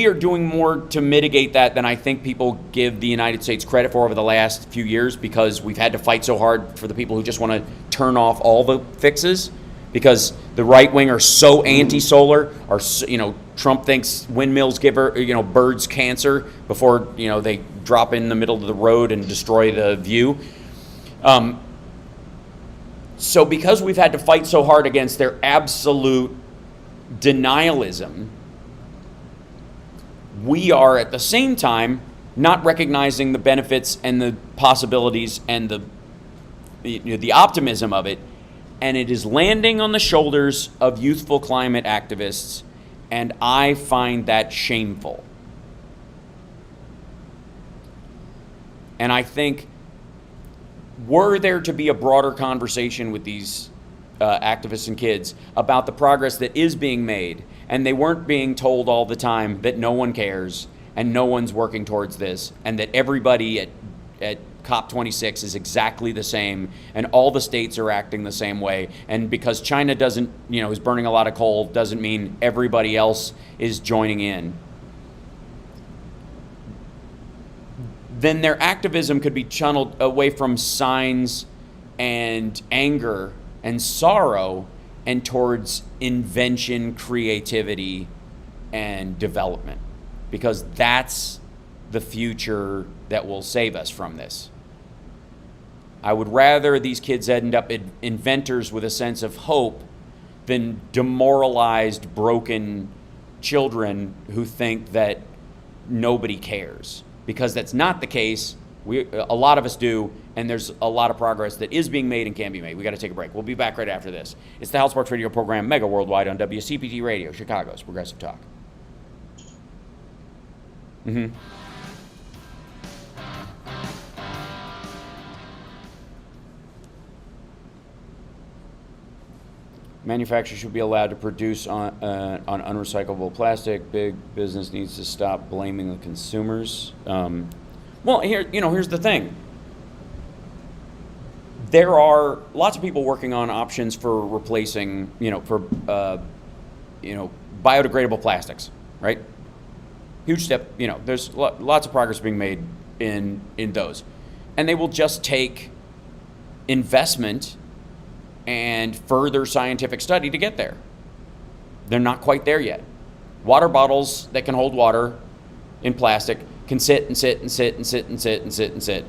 are doing more to mitigate that than I think people give the United States credit for over the last few years, because we've had to fight so hard for the people who just want to turn off all the fixes, because the right wing are so anti-solar, or Trump thinks windmills give birds cancer before they drop in the middle of the road and destroy the view. So because we've had to fight so hard against their absolute denialism, we are at the same time not recognizing the benefits and the possibilities and the optimism of it, and it is landing on the shoulders of youthful climate activists, and I find that shameful. And I think, were there to be a broader conversation with these activists and kids about the progress that is being made, and they weren't being told all the time that no one cares and no one's working towards this, and that everybody at COP26 is exactly the same, and all the states are acting the same way, and because China doesn't, is burning a lot of coal, doesn't mean everybody else is joining in, then their activism could be channeled away from signs and anger and sorrow and towards invention, creativity, and development, because that's the future that will save us from this. I would rather these kids end up inventors with a sense of hope than demoralized, broken children who think that nobody cares, because that's not the case. A lot of us do, and there's a lot of progress that is being made and can be made. We got to take a break. We'll be back right after this. It's the House Sparks Radio program, Mega Worldwide, on WCPT Radio, Chicago's Progressive Talk. Manufacturers should be allowed to produce on unrecyclable plastic. Big business needs to stop blaming the consumers. Well, here's the thing. There are lots of people working on options for replacing, biodegradable plastics, right? Huge step. There's lots of progress being made in those, and they will just take investment and further scientific study to get there. They're not quite there yet. Water bottles that can hold water in plastic can sit and sit and sit and sit and sit and sit and sit.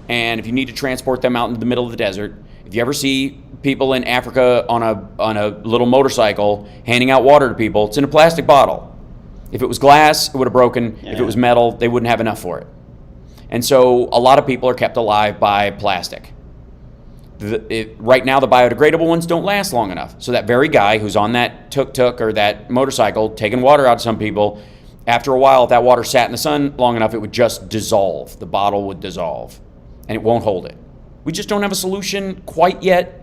And if you need to transport them out into the middle of the desert, if you ever see people in Africa on a little motorcycle handing out water to people, it's in a plastic bottle. If it was glass, it would have broken. Yeah. If it was metal, they wouldn't have enough for it. And so a lot of people are kept alive by plastic. Right now, the biodegradable ones don't last long enough. So that very guy who's on that tuk-tuk or that motorcycle taking water out to some people, after a while, if that water sat in the sun long enough, it would just dissolve. The bottle would dissolve, and it won't hold it. We just don't have a solution quite yet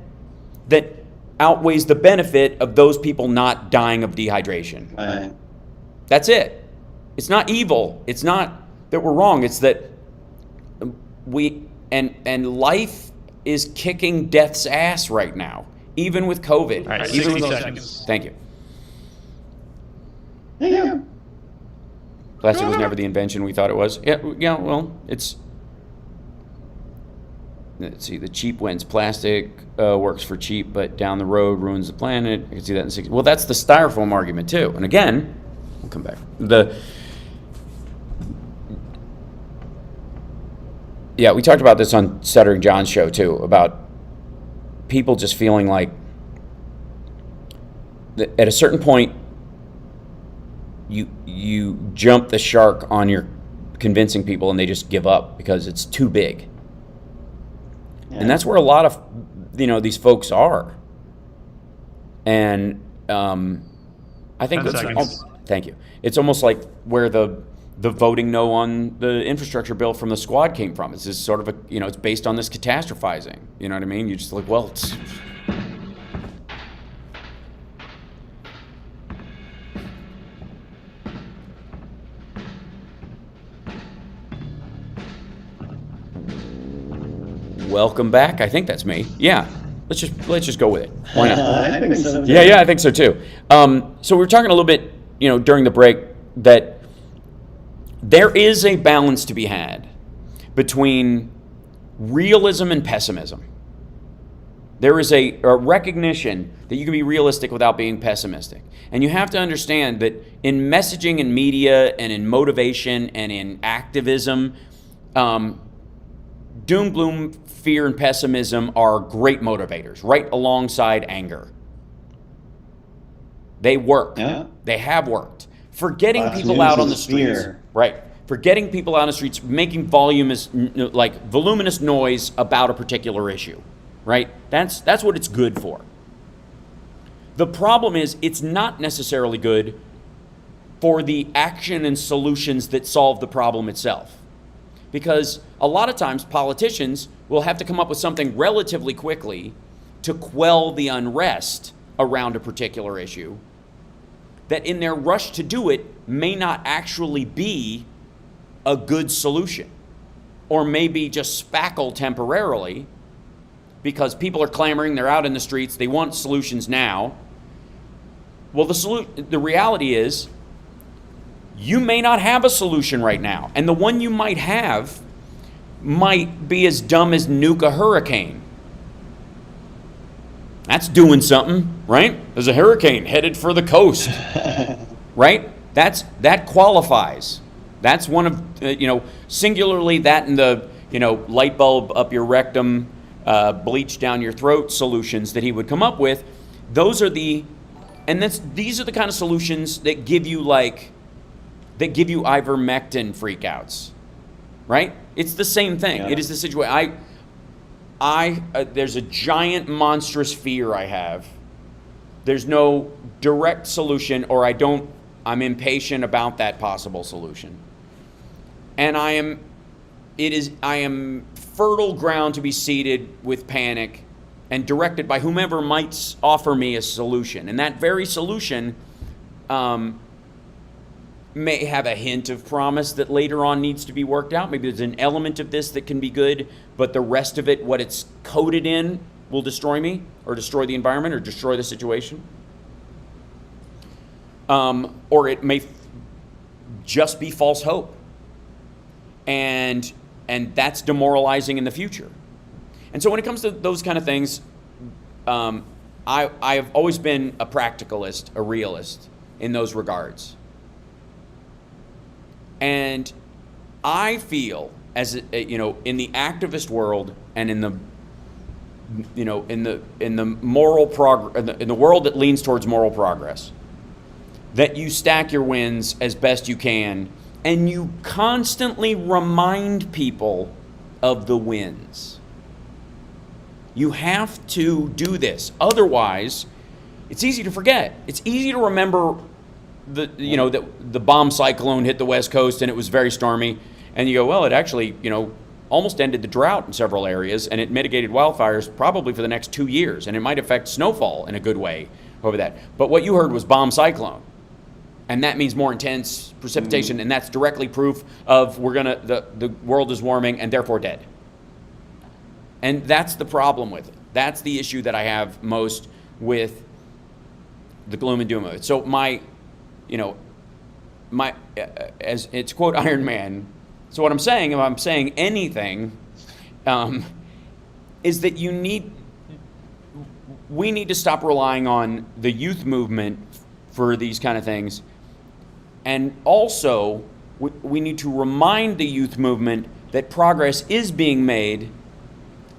that outweighs the benefit of those people not dying of dehydration. Right. That's it. It's not evil. It's not that we're wrong. It's that and life is kicking death's ass right now, even with COVID. All right, even 60 with seconds. Thank you. Yeah. Plastic was never the invention we thought it was. Yeah. Well, it's. Let's see. The cheap wins. Plastic works for cheap, but down the road ruins the planet. I can see that in 60. Well, that's the styrofoam argument too. And again, we'll come back. Yeah, we talked about this on Stuttering John's show too, about people just feeling like that at a certain point you jump the shark on your convincing people and they just give up because it's too big. Yeah. And that's where a lot of these folks are. And I think thank you. It's almost like where the voting no on the infrastructure bill from the squad came from. It's just sort of it's based on this catastrophizing. You know what I mean? You just like, well, it's. Welcome back. I think that's me. Yeah. Let's just go with it. Why not? I think so too. Yeah, I think so too. So we were talking a little bit, during the break that there is a balance to be had between realism and pessimism. There is a recognition that you can be realistic without being pessimistic. And you have to understand that in messaging and media and in motivation and in activism, doom, gloom, fear, and pessimism are great motivators, right alongside anger. They work. Yeah. They have worked. For getting Fox people News out on the is streets, fear. right? For getting people out on the streets, making voluminous noise about a particular issue, right? That's what it's good for. The problem is it's not necessarily good for the action and solutions that solve the problem itself. Because a lot of times politicians will have to come up with something relatively quickly to quell the unrest around a particular issue that in their rush to do it may not actually be a good solution, or maybe just spackle temporarily because people are clamoring, they're out in the streets, they want solutions now. Well, the reality is you may not have a solution right now, and the one you might have might be as dumb as nuke a hurricane. That's doing something, right? There's a hurricane headed for the coast, right? That qualifies. That's one of, singularly that and the, light bulb up your rectum, bleach down your throat solutions that he would come up with. These are the kind of solutions that give you ivermectin freakouts, right? It's the same thing. Yeah. It is the situation. There's a giant monstrous fear I have. There's no direct solution, or I'm impatient about that possible solution. And I am fertile ground to be seeded with panic and directed by whomever might offer me a solution. And that very solution may have a hint of promise that later on needs to be worked out. Maybe there's an element of this that can be good, but the rest of it, what it's coded in, will destroy me, or destroy the environment, or destroy the situation. Or it may just be false hope. And that's demoralizing in the future. And so when it comes to those kind of things, I have always been a practicalist, a realist in those regards. And I feel, as in the activist world and in the moral progress, in the world that leans towards moral progress, that you stack your wins as best you can, and you constantly remind people of the wins. You have to do this. Otherwise, it's easy to forget. It's easy to remember the bomb cyclone hit the West Coast and it was very stormy, and you go, well, it actually, almost ended the drought in several areas, and it mitigated wildfires probably for the next 2 years, and it might affect snowfall in a good way over that. But what you heard was bomb cyclone, and that means more intense precipitation, and that's directly proof of the world is warming and therefore dead. And that's the problem with it. That's the issue that I have most with the gloom and doom of it. So as it's quote Iron Man. So what I'm saying, if I'm saying anything, is that we need to stop relying on the youth movement for these kind of things. And also, we need to remind the youth movement that progress is being made,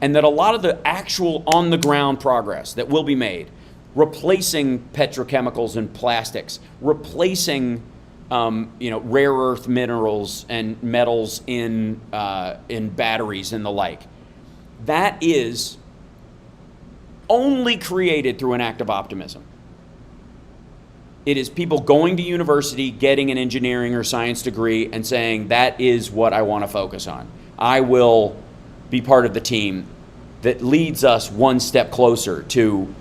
and that a lot of the actual on-the-ground progress that will be made, replacing petrochemicals and plastics, replacing rare earth minerals and metals in batteries and the like, that is only created through an act of optimism. It is people going to university, getting an engineering or science degree, and saying, that is what I want to focus on. I will be part of the team that leads us one step closer to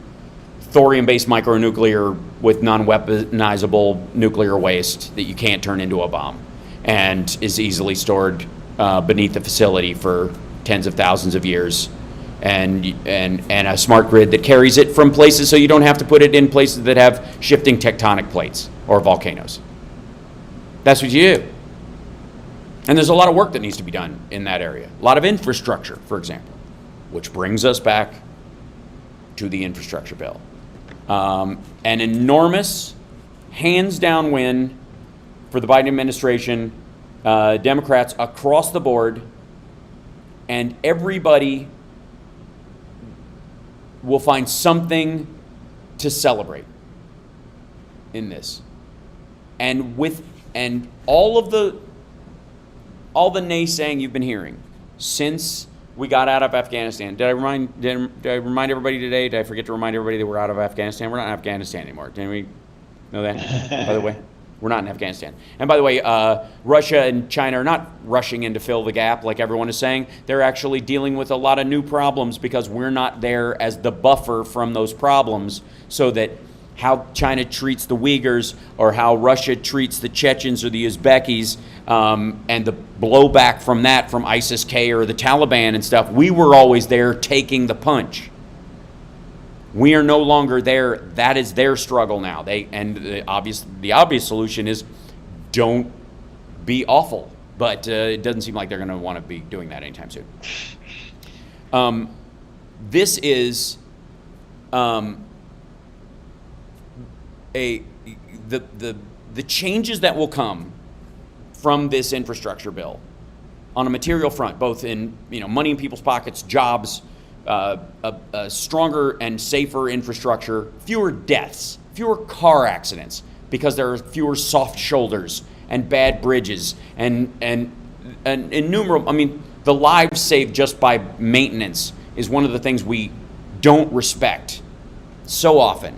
thorium-based micronuclear with non-weaponizable nuclear waste that you can't turn into a bomb and is easily stored beneath the facility for tens of thousands of years, and a smart grid that carries it from places so you don't have to put it in places that have shifting tectonic plates or volcanoes. That's what you do. And there's a lot of work that needs to be done in that area. A lot of infrastructure, for example, which brings us back to the infrastructure bill. An enormous, hands-down win for the Biden administration, Democrats across the board, and everybody will find something to celebrate in this. And all the naysaying you've been hearing since we got out of Afghanistan. Did I remind everybody today? Did I forget to remind everybody that we're out of Afghanistan? We're not in Afghanistan anymore. Didn't we know that? By the way, we're not in Afghanistan. And by the way, Russia and China are not rushing in to fill the gap like everyone is saying. They're actually dealing with a lot of new problems because we're not there as the buffer from those problems, so that how China treats the Uyghurs or how Russia treats the Chechens or the Uzbekis, and the blowback from that from ISIS-K or the Taliban and stuff, we were always there taking the punch. We are no longer there. That is their struggle now. The obvious solution is don't be awful, but it doesn't seem like they're going to want to be doing that anytime soon. This is the changes that will come from this infrastructure bill on a material front, both in money in people's pockets, jobs, a stronger and safer infrastructure, fewer deaths, fewer car accidents because there are fewer soft shoulders and bad bridges and innumerable. I mean, the lives saved just by maintenance is one of the things we don't respect so often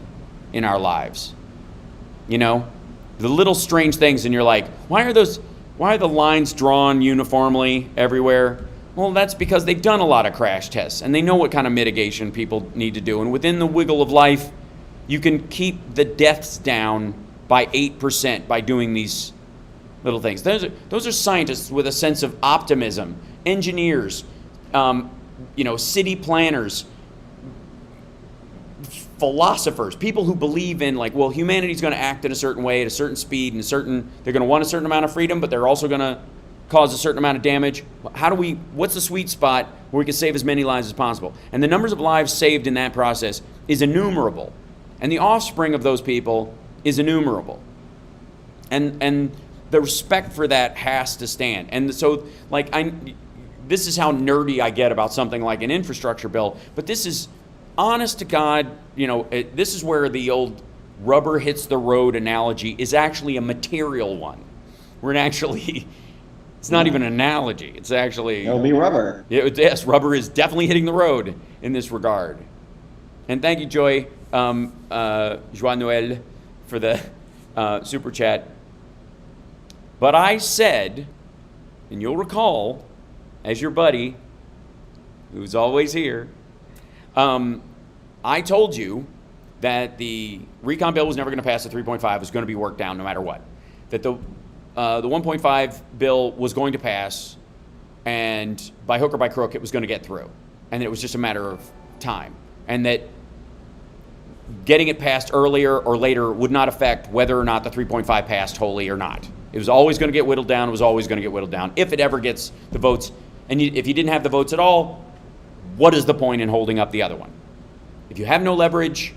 in our lives. The little strange things, and you're like, why are the lines drawn uniformly everywhere? Well, that's because they've done a lot of crash tests and they know what kind of mitigation people need to do. And within the wiggle of life, you can keep the deaths down by 8% by doing these little things. Those are scientists with a sense of optimism, engineers, city planners, philosophers, people who believe in humanity's going to act in a certain way at a certain speed and they're going to want a certain amount of freedom, but they're also going to cause a certain amount of damage. What's the sweet spot where we can save as many lives as possible? And the numbers of lives saved in that process is innumerable. And the offspring of those people is innumerable. And the respect for that has to stand. And so, this is how nerdy I get about something like an infrastructure bill, but this is honest to God, this is where the old rubber hits the road analogy is actually a material one. It's not even an analogy. It's actually... It'll be rubber. Yes, rubber is definitely hitting the road in this regard. And thank you, Joy, Joie Noel, for the super chat. But I said, and you'll recall, as your buddy, who's always here, I told you that the recon bill was never going to pass. The 3.5 was going to be worked down no matter what. That the 1.5 bill was going to pass, and by hook or by crook, it was going to get through. And it was just a matter of time. And that getting it passed earlier or later would not affect whether or not the 3.5 passed wholly or not. It was always going to get whittled down. It was always going to get whittled down if it ever gets the votes. And if you didn't have the votes at all, what is the point in holding up the other one? If you have no leverage,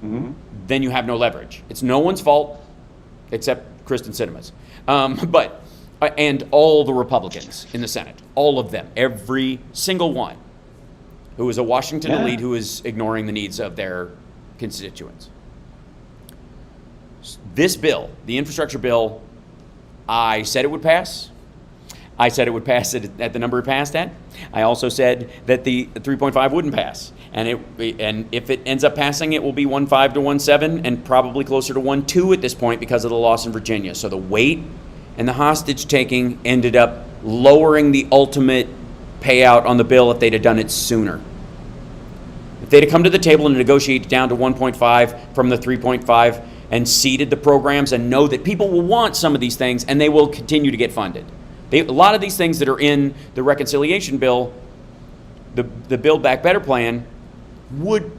then you have no leverage. It's no one's fault except Kristen Sinema's. And all the Republicans in the Senate, all of them, every single one who is a Washington elite who is ignoring the needs of their constituents. This bill, the infrastructure bill, I said it would pass. I said it would pass at the number it passed at. I also said that the 3.5 wouldn't pass. And if it ends up passing, it will be 1.5 to 1.7 and probably closer to 1.2 at this point because of the loss in Virginia. So the wait and the hostage taking ended up lowering the ultimate payout on the bill if they'd have done it sooner. If they'd have come to the table and negotiated down to 1.5 from the 3.5 and seeded the programs and know that people will want some of these things and they will continue to get funded. A lot of these things that are in the reconciliation bill, the Build Back Better plan, would,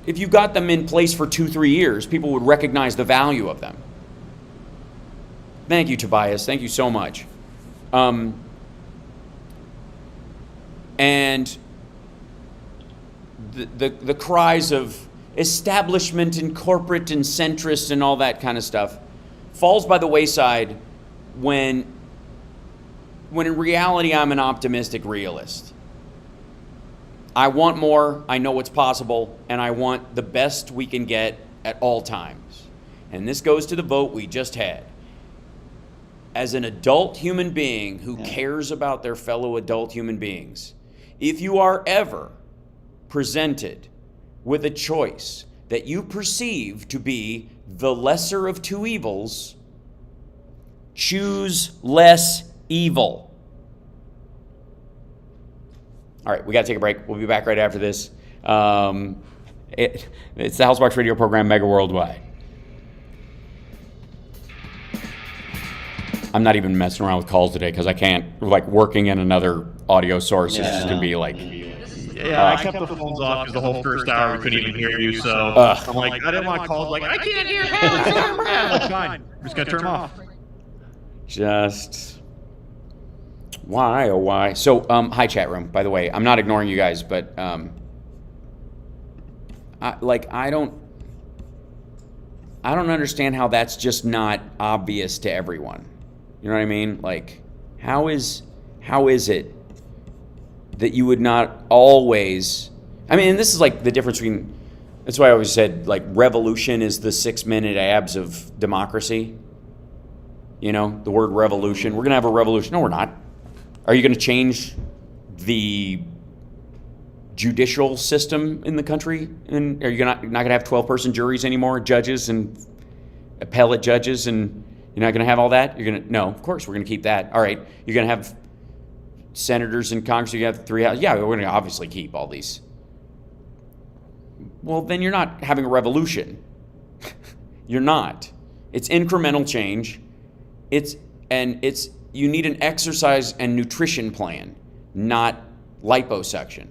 if you got them in place for 2-3 years, people would recognize the value of them. Thank you, Tobias. Thank you so much. And the cries of establishment and corporate and centrist and all that kind of stuff falls by the wayside when in reality I'm an optimistic realist. I want more, I know what's possible, and I want the best we can get at all times. And this goes to the vote we just had. As an adult human being who cares about their fellow adult human beings, if you are ever presented with a choice that you perceive to be the lesser of two evils, choose less evil. All right, we got to take a break. We'll be back right after this. It's the Housebox Radio program, Mega Worldwide. I'm not even messing around with calls today because I can't, like, working in another audio source is just going to be like... Yeah, I kept the phones off because the whole first hour we couldn't even hear you, so I'm like, I didn't want to call, like, I can't hear him. That's fine. I'm just going to turn them off. Just... Why, oh why? So, hi chat room, by the way. I'm not ignoring you guys, but, I don't understand how that's just not obvious to everyone. You know what I mean? Like, how is it that you would not always... I mean, and this is like the difference between... That's why I always said, like, revolution is the 6-minute abs of democracy. You know, the word revolution. We're going to have a revolution. No, we're not. Are you going to change the judicial system in the country? And are you not going to have 12-person juries anymore, judges and appellate judges, and you're not going to have all that? No, of course we're going to keep that. All right, you're going to have senators in Congress. You have 3 houses. Yeah, we're going to obviously keep all these. Well, then you're not having a revolution. You're not. It's incremental change. You need an exercise and nutrition plan, not liposuction.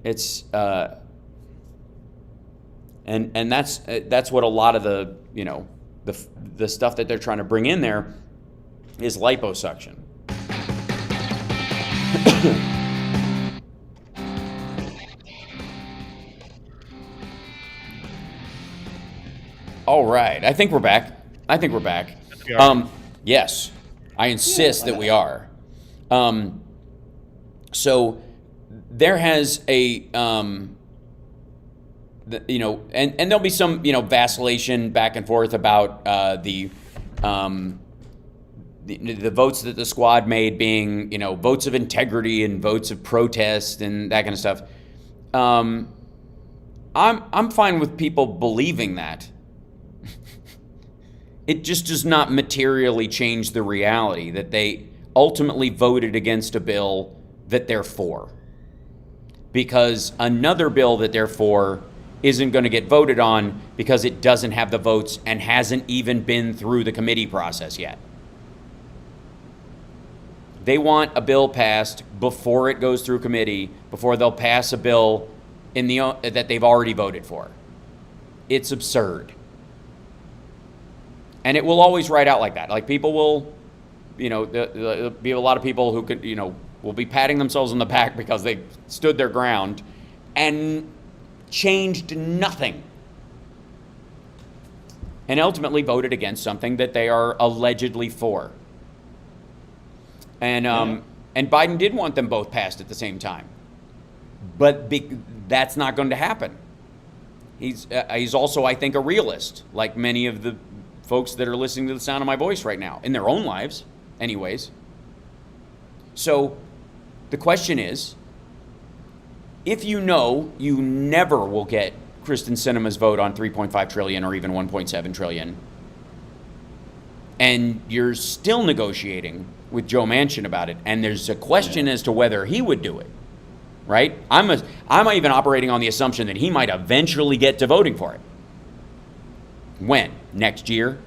It's and that's what a lot of the, you know, the stuff that they're trying to bring in there is liposuction. All right, I think we're back. Yes, I insist that we are. So there has a, and there'll be some, vacillation back and forth about the votes that the squad made being, votes of integrity and votes of protest and that kind of stuff. I'm fine with people believing that. It just does not materially change the reality that they ultimately voted against a bill that they're for. Because another bill that they're for isn't going to get voted on because it doesn't have the votes and hasn't even been through the committee process yet. They want a bill passed before it goes through committee, before they'll pass a bill that they've already voted for. It's absurd. And it will always write out like that. Like, people will, there'll be a lot of people who could, will be patting themselves on the back because they stood their ground and changed nothing. And ultimately voted against something that they are allegedly for. And Biden did want them both passed at the same time. But that's not going to happen. He's also, I think, a realist, like many of the folks that are listening to the sound of my voice right now, in their own lives, anyways. So the question is, if you never will get Kristen Sinema's vote on $3.5 trillion or even $1.7 trillion, and you're still negotiating with Joe Manchin about it, and there's a question as to whether he would do it, right? I'm even operating on the assumption that he might eventually get to voting for it. When? Next year?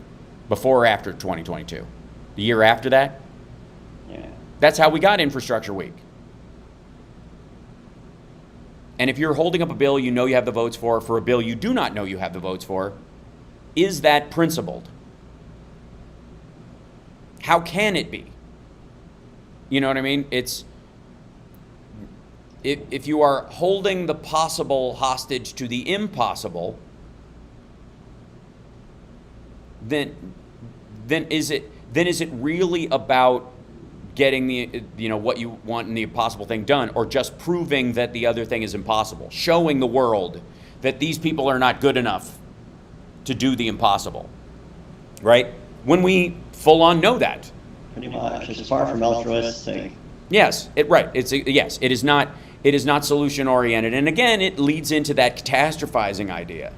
Before or after 2022? The year after that? Yeah. That's how we got Infrastructure Week. And if you're holding up a bill you know you have the votes for a bill you do not know you have the votes for, is that principled? How can it be? You know what I mean? If you are holding the possible hostage to the impossible, then is it really about getting the, what you want and the impossible thing done, or just proving that the other thing is impossible, showing the world that these people are not good enough to do the impossible, right? When we full on know that. Pretty much. It's far from altruistic. Yes, it is not solution oriented. And again, it leads into that catastrophizing idea.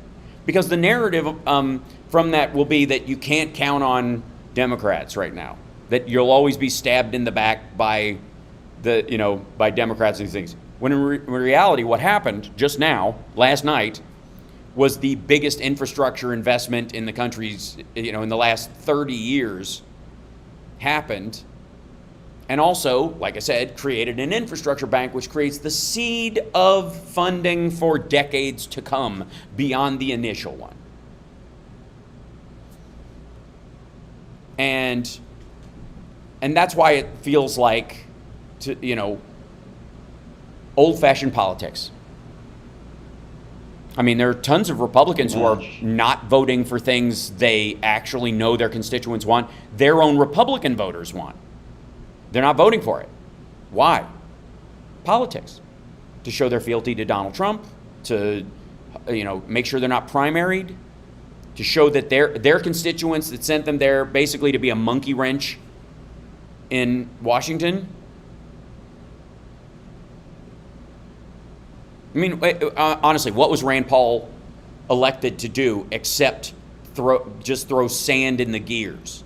Because the narrative from that will be that you can't count on Democrats right now. That you'll always be stabbed in the back by by Democrats and these things. When in reality, what happened just now, last night, was the biggest infrastructure investment in the country's, in the last 30 years happened. And also, like I said, created an infrastructure bank, which creates the seed of funding for decades to come beyond the initial one. And that's why it feels like, old-fashioned politics. I mean, there are tons of Republicans who are not voting for things they actually know their constituents want, their own Republican voters want. They're not voting for it. Why? Politics. To show their fealty to Donald Trump, to make sure they're not primaried, to show that their constituents that sent them there basically to be a monkey wrench in Washington. I mean, honestly, what was Rand Paul elected to do except throw sand in the gears?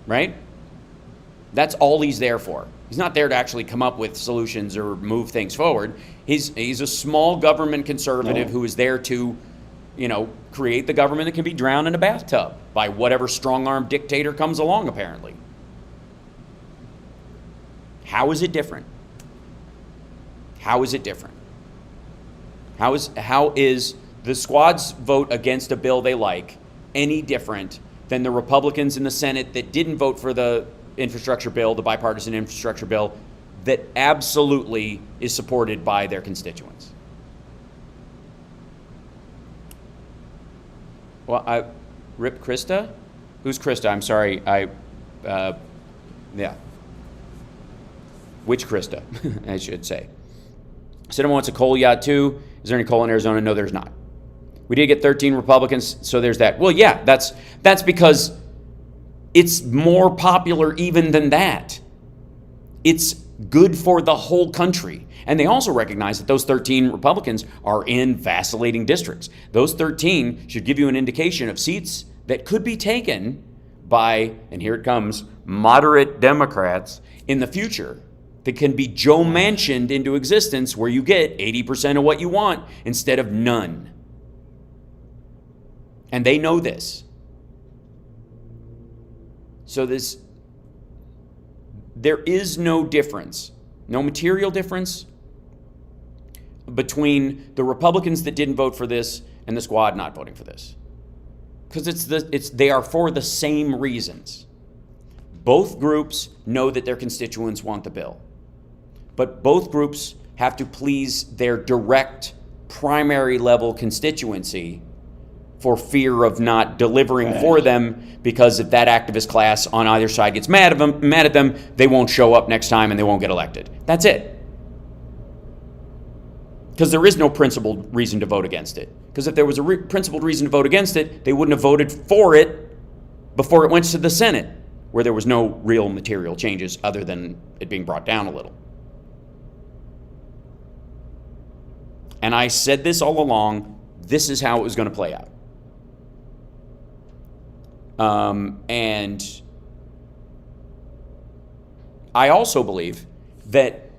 Right? That's all he's there for. He's not there to actually come up with solutions or move things forward. He's a small government conservative who is there to, create the government that can be drowned in a bathtub by whatever strong-armed dictator comes along, apparently. How is it different? How is it different? How is the squad's vote against a bill they like any different than the Republicans in the Senate that didn't vote for the infrastructure bill, the bipartisan infrastructure bill, that absolutely is supported by their constituents? Well, Rip Krista? Who's Krista? I'm sorry. Yeah. Which Krista, I should say. Cinema wants a coal yacht too. Is there any coal in Arizona? No, there's not. We did get 13 Republicans, so there's that. Well, yeah, that's because it's more popular even than that. It's good for the whole country. And they also recognize that those 13 Republicans are in vacillating districts. Those 13 should give you an indication of seats that could be taken by, and here it comes, moderate Democrats in the future that can be Joe Manchined into existence, where you get 80% of what you want instead of none. And they know this. So there is no difference, no material difference between the Republicans that didn't vote for this and the squad not voting for this. Because they are for the same reasons. Both groups know that their constituents want the bill. But both groups have to please their direct primary level constituency for fear of not delivering for them, because if that activist class on either side gets mad at them, they won't show up next time and they won't get elected. That's it. Because there is no principled reason to vote against it. Because if there was a principled reason to vote against it, they wouldn't have voted for it before it went to the Senate, where there was no real material changes other than it being brought down a little. And I said this all along, this is how it was going to play out. And I also believe that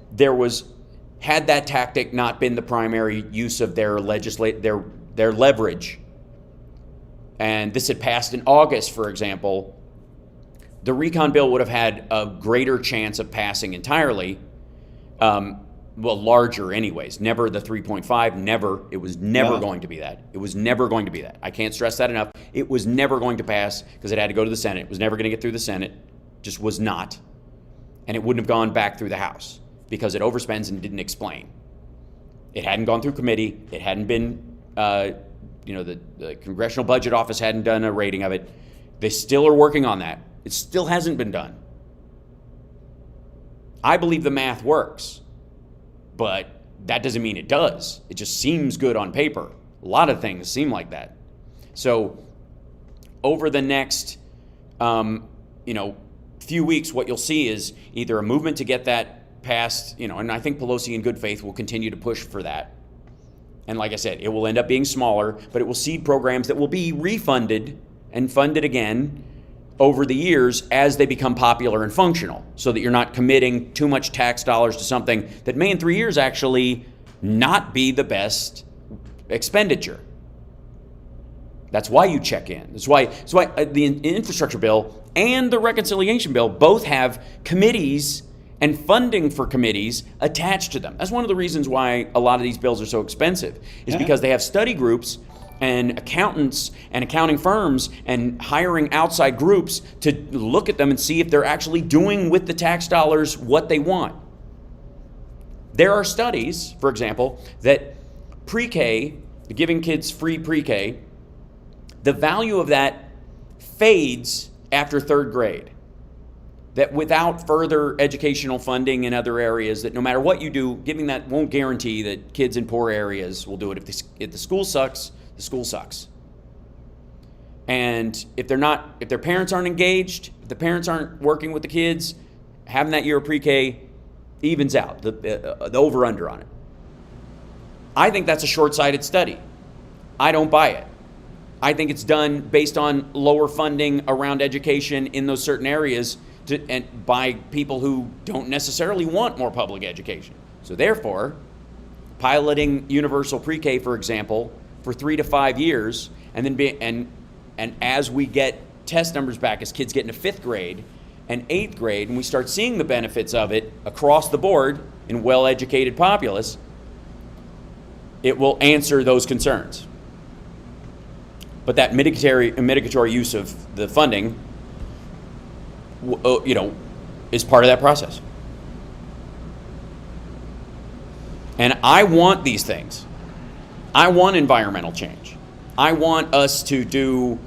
had that tactic not been the primary use of their leverage, and this had passed in August, for example, the recon bill would have had a greater chance of passing entirely. Larger anyways. Never the 3.5, never. It was never going to be that. It was never going to be that. I can't stress that enough. It was never going to pass because it had to go to the Senate. It was never going to get through the Senate. Just was not. And it wouldn't have gone back through the House because it overspends and didn't explain. It hadn't gone through committee. It hadn't been, the Congressional Budget Office hadn't done a rating of it. They still are working on that. It still hasn't been done. I believe the math works, but that doesn't mean it does. It just seems good on paper. A lot of things seem like that. So over the next, few weeks, what you'll see is either a movement to get that passed, and I think Pelosi in good faith will continue to push for that. And like I said, it will end up being smaller, but it will seed programs that will be refunded and funded again over the years as they become popular and functional, so that you're not committing too much tax dollars to something that may in 3 years actually not be the best expenditure. That's why you check in. That's why the infrastructure bill and the reconciliation bill both have committees and funding for committees attached to them. That's one of the reasons why a lot of these bills are so expensive, is because they have study groups and accountants and accounting firms and hiring outside groups to look at them and see if they're actually doing with the tax dollars what they want. There are studies, for example, that pre-K, giving kids free pre-K, the value of that fades after third grade. That without further educational funding in other areas, that no matter what you do, giving that won't guarantee that kids in poor areas will do it. If the school sucks, the school sucks. And if their parents aren't engaged, if the parents aren't working with the kids, having that year of pre-K evens out the over-under on it. I think that's a short-sighted study. I don't buy it. I think it's done based on lower funding around education in those certain areas and by people who don't necessarily want more public education. So therefore, piloting universal pre-K, for example, for 3 to 5 years, and then and as we get test numbers back, as kids get into 5th grade and 8th grade, and we start seeing the benefits of it across the board in well-educated populace, it will answer those concerns. But that mitigatory use of the funding, is part of that process. And I want these things. I want environmental change. I want us to do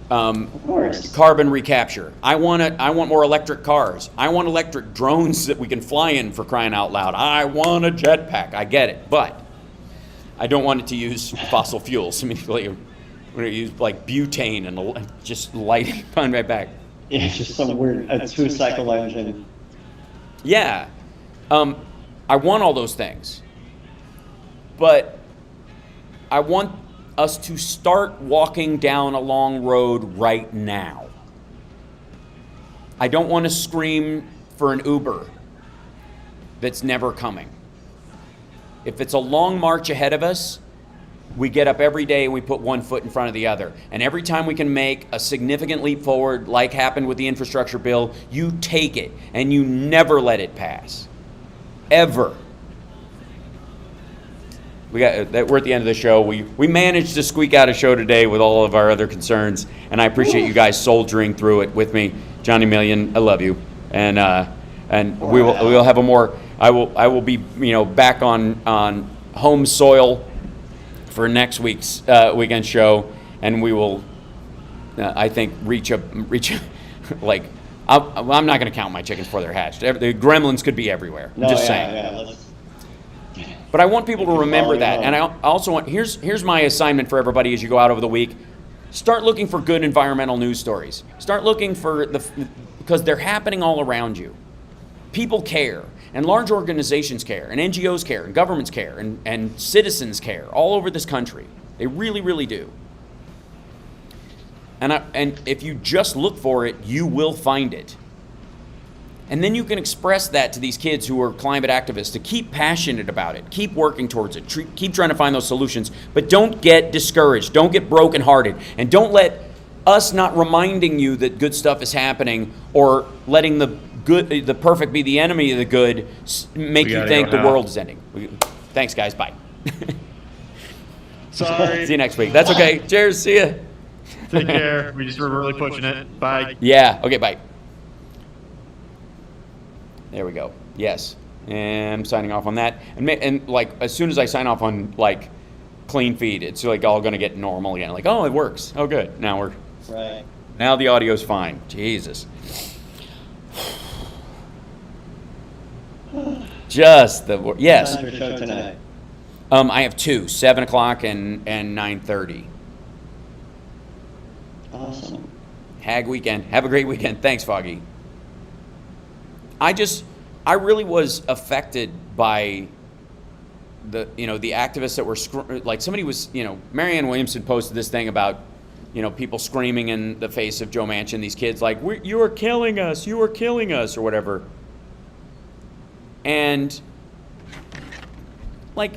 carbon recapture. I want more electric cars. I want electric drones that we can fly in, for crying out loud. I want a jetpack. I get it, but I don't want it to use fossil fuels. I mean, we're going to use like butane and just lighting on my back. Yeah, it's just some weird, a 2-cycle engine. Yeah. I want all those things. But I want us to start walking down a long road right now. I don't want to scream for an Uber that's never coming. If it's a long march ahead of us, we get up every day and we put one foot in front of the other. And every time we can make a significant leap forward, like happened with the infrastructure bill, you take it and you never let it pass. Ever. We're at the end of the show. We managed to squeak out a show today with all of our other concerns, and I appreciate you guys soldiering through it with me. Johnny Million, I love you. And we'll have a more. I will be back on home soil for next week's weekend show, and we will, I think, reach like, I'm not going to count my chickens before they're hatched. The gremlins could be everywhere. I'm just saying. But I want people to remember that, and I also want, here's my assignment for everybody as you go out over the week. Start looking for good environmental news stories. Start looking for because they're happening all around you. People care. And large organizations care, and NGOs care, and governments care, and citizens care all over this country. They really, really do. And if you just look for it, you will find it. And then you can express that to these kids who are climate activists, to keep passionate about it, keep working towards it, keep trying to find those solutions, but don't get discouraged, don't get brokenhearted, and don't let us not reminding you that good stuff is happening or letting the perfect be the enemy of the good, make you think the world is ending. Thanks, guys. Bye. Sorry. See you next week. That's okay. Cheers. See ya. Take care. We just were really pushing it. Bye. Yeah. Okay. Bye. There we go. Yes. And I'm signing off on that. And like as soon as I sign off on like clean feed, it's like all going to get normal again. Like, oh, it works. Oh, good. Now we're right. Now the audio's fine. Jesus. Just the yes. What's your show tonight? I have 2, 7 o'clock and 9:30. Awesome. Hag weekend. Have a great weekend. Thanks, Foggy. I really was affected by the activists that were like, somebody was, Marianne Williamson posted this thing about, people screaming in the face of Joe Manchin, these kids like, you are killing us, or whatever. And like,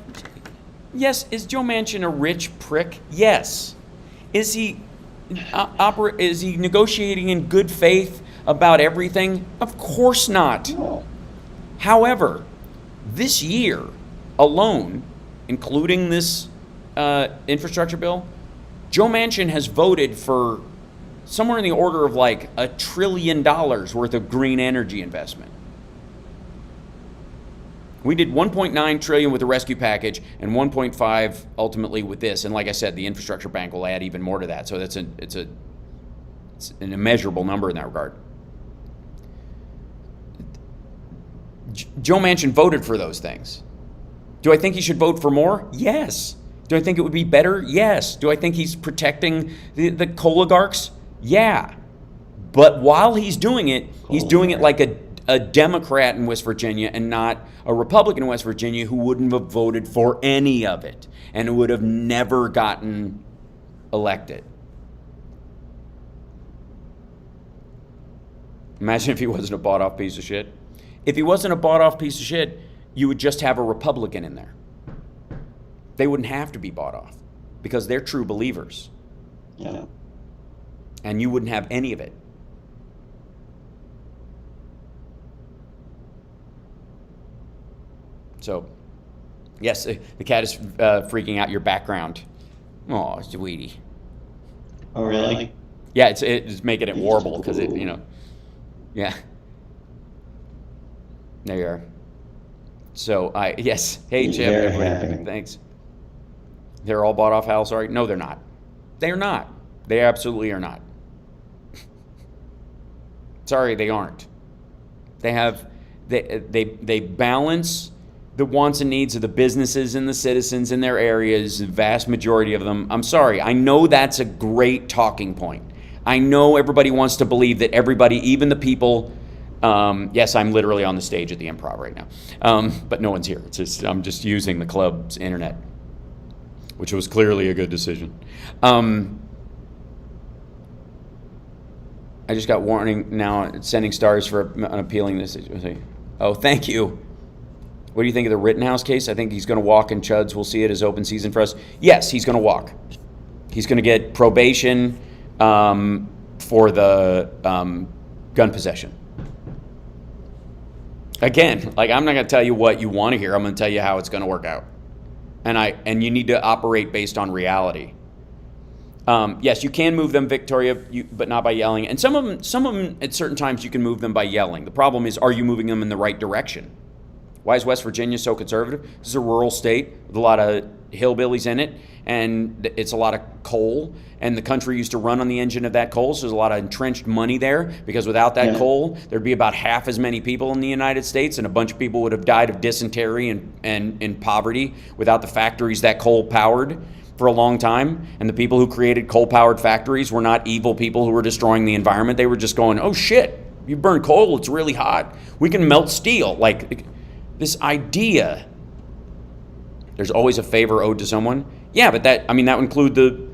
yes, is Joe Manchin a rich prick? Yes. Is he negotiating in good faith about everything? Of course not. No. However, this year alone, including this infrastructure bill, Joe Manchin has voted for somewhere in the order of like $1 trillion worth of green energy investment. We did 1.9 trillion with the rescue package and 1.5 ultimately with this. And like I said, the infrastructure bank will add even more to that. So it's an immeasurable number in that regard. Joe Manchin voted for those things. Do I think he should vote for more? Yes. Do I think it would be better? Yes. Do I think he's protecting the oligarchs? Yeah. But while he's doing it, he's doing it like a Democrat in West Virginia and not a Republican in West Virginia who wouldn't have voted for any of it and who would have never gotten elected. Imagine if he wasn't a bought-off piece of shit. If he wasn't a bought-off piece of shit, you would just have a Republican in there. They wouldn't have to be bought off because they're true believers. Yeah. And you wouldn't have any of it. So, yes, the cat is freaking out your background. Oh, sweetie. Oh, really? Yeah, it's making it warble because it, yeah. There you are. So, yes. Hey, Jim. Thanks. They're all bought off Hal, sorry? No, they're not. They're not. They absolutely are not. Sorry, they aren't. They balance the wants and needs of the businesses and the citizens in their areas, the vast majority of them. I'm sorry. I know that's a great talking point. I know everybody wants to believe that everybody, even the people, yes, I'm literally on the stage at the Improv right now, but no one's here. It's just, I'm just using the club's internet, which was clearly a good decision. I just got warning now, sending stars for unappealing this. Oh, thank you. What do you think of the Rittenhouse case? I think he's going to walk, and Chuds will see it as open season for us. Yes, he's going to walk. He's going to get probation for the gun possession. Again, like, I'm not going to tell you what you want to hear. I'm going to tell you how it's going to work out. And you need to operate based on reality. Yes, you can move them, Victoria, but not by yelling. And some of them, at certain times, you can move them by yelling. The problem is, are you moving them in the right direction? Why is West Virginia so conservative? This is a rural state with a lot of hillbillies in it, and it's a lot of coal, and the country used to run on the engine of that coal, so there's a lot of entrenched money there, because without that coal, there'd be about half as many people in the United States, and a bunch of people would have died of dysentery and in poverty without the factories that coal powered for a long time. And the people who created coal-powered factories were not evil people who were destroying the environment. They were just going, oh shit, you burn coal, it's really hot. We can melt steel. Like, this idea, there's always a favor owed to someone. Yeah, but that would include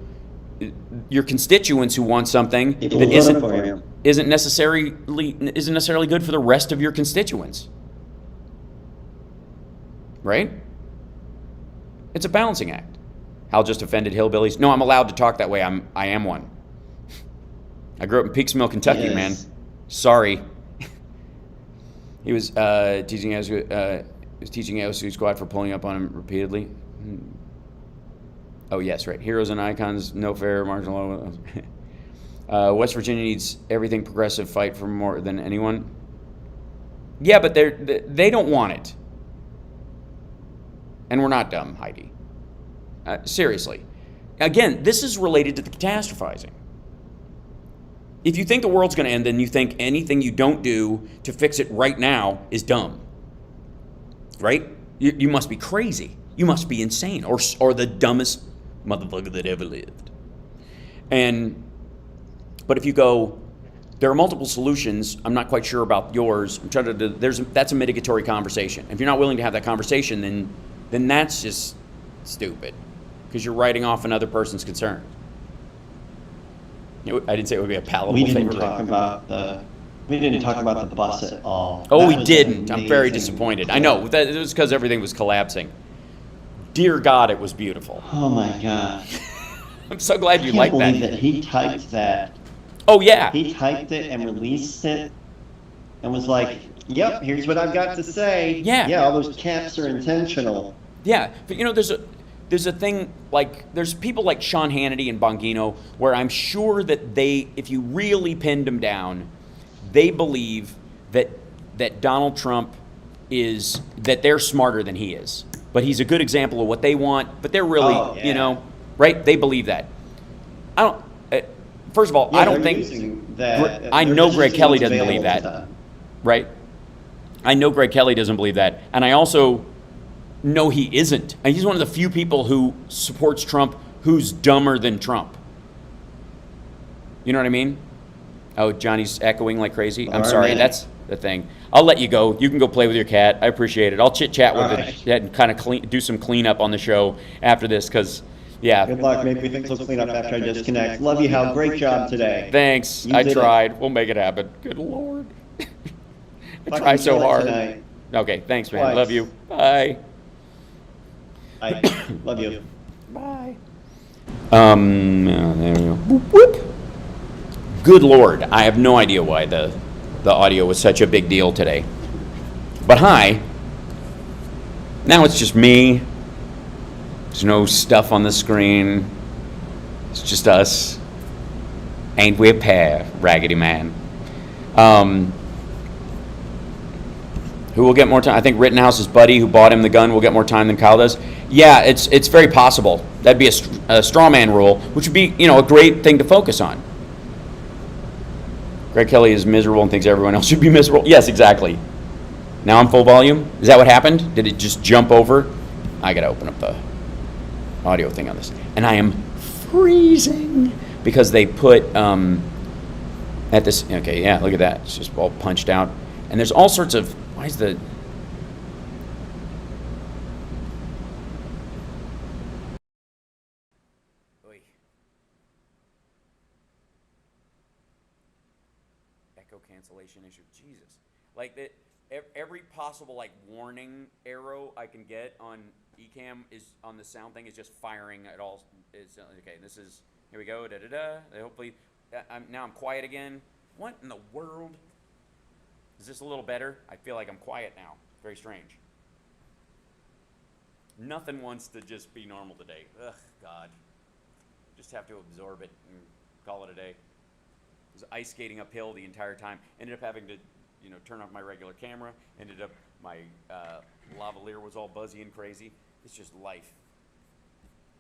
your constituents who want something that isn't necessarily good for the rest of your constituents. Right? It's a balancing act. Hal just offended hillbillies. No, I'm allowed to talk that way. I am one. I grew up in Peaksville, Kentucky, man. Sorry. He was teaching OSU squad for pulling up on him repeatedly. Oh, yes, right. Heroes and icons, no fair, marginal law. West Virginia needs everything progressive, fight for more than anyone. Yeah, but they don't want it. And we're not dumb, Heidi. Seriously. Again, this is related to the catastrophizing. If you think the world's going to end, then you think anything you don't do to fix it right now is dumb. right? You must be crazy. You must be insane, or the dumbest motherfucker that ever lived. But if you go, there are multiple solutions. I'm not quite sure about yours. I'm trying to. That's a mitigatory conversation. If you're not willing to have that conversation, then that's just stupid, because you're writing off another person's concern. I didn't say it would be a palatable. We didn't talk about the bus at all. Oh, we didn't. I'm very disappointed. I know that it was because everything was collapsing. Dear God, it was beautiful. Oh my God. I'm so glad you liked that. I can't believe that he typed that. Oh yeah. He typed it and released it, and was like, "Yep, here's what I've got to say." Yeah. All those caps are intentional. Yeah, but there's a thing, like, there's people like Sean Hannity and Bongino where I'm sure that if you really pinned them down, they believe that Donald Trump that they're smarter than he is. But he's a good example of what they want, but they're really, right? They believe that. First of all, I don't think that. I know Greg Kelly doesn't believe that, right? I know Greg Kelly doesn't believe that, and I also know he isn't. And he's one of the few people who supports Trump who's dumber than Trump. You know what I mean? Oh, Johnny's echoing like crazy. I'm sorry, that's the thing. I'll let you go. You can go play with your cat. I appreciate it. I'll chit-chat with it and kind of do some cleanup on the show after this, because, yeah. Good luck. Maybe things will clean up after I disconnect. Love you, Hal. Great job today. Thanks. I tried. We'll make it happen. Good Lord. I try so hard. Tonight. Okay, thanks, man. Love you. Bye. I love you. Bye. There we go. Whoop, whoop. Good Lord, I have no idea why the audio was such a big deal today. But hi. Now it's just me. There's no stuff on the screen. It's just us. Ain't we a pair, Raggedy Man? Who will get more time? I think Rittenhouse's buddy who bought him the gun will get more time than Kyle does. Yeah, it's very possible. That'd be a straw man rule, which would be, a great thing to focus on. Greg Kelly is miserable and thinks everyone else should be miserable. Yes, exactly. Now I'm full volume. Is that what happened? Did it just jump over? I gotta open up the audio thing on this. And I am freezing because they put at this. Okay, yeah, look at that. It's just all punched out. And there's all sorts of. Why is the. Echo cancellation issue. Jesus. Like that. Every possible warning arrow I can get on Ecamm is on the sound thing is just firing at all. It's okay. This is here we go. Da da da. Hopefully, now I'm quiet again. What in the world? Is this a little better? I feel like I'm quiet now. Very strange. Nothing wants to just be normal today. Ugh, God. Just have to absorb it and call it a day. I was ice skating uphill the entire time. Ended up having to, turn off my regular camera. Ended up, my lavalier was all buzzy and crazy. It's just life.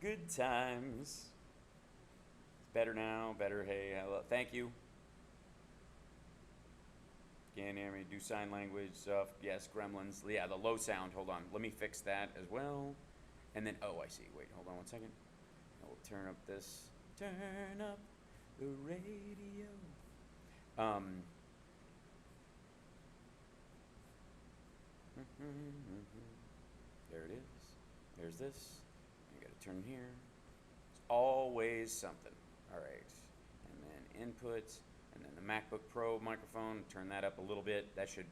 Good times. Better now, better, hey, hello. Thank you. Can't hear me, do sign language stuff. Yes, gremlins. Yeah, the low sound, hold on. Let me fix that as well. And then, oh, I see. Wait, hold on 1 second. I will turn up this. Turn up the radio. There it is. There's this. I gotta turn here. It's always something. All right. And then input. And then the MacBook Pro microphone. Turn that up a little bit. That should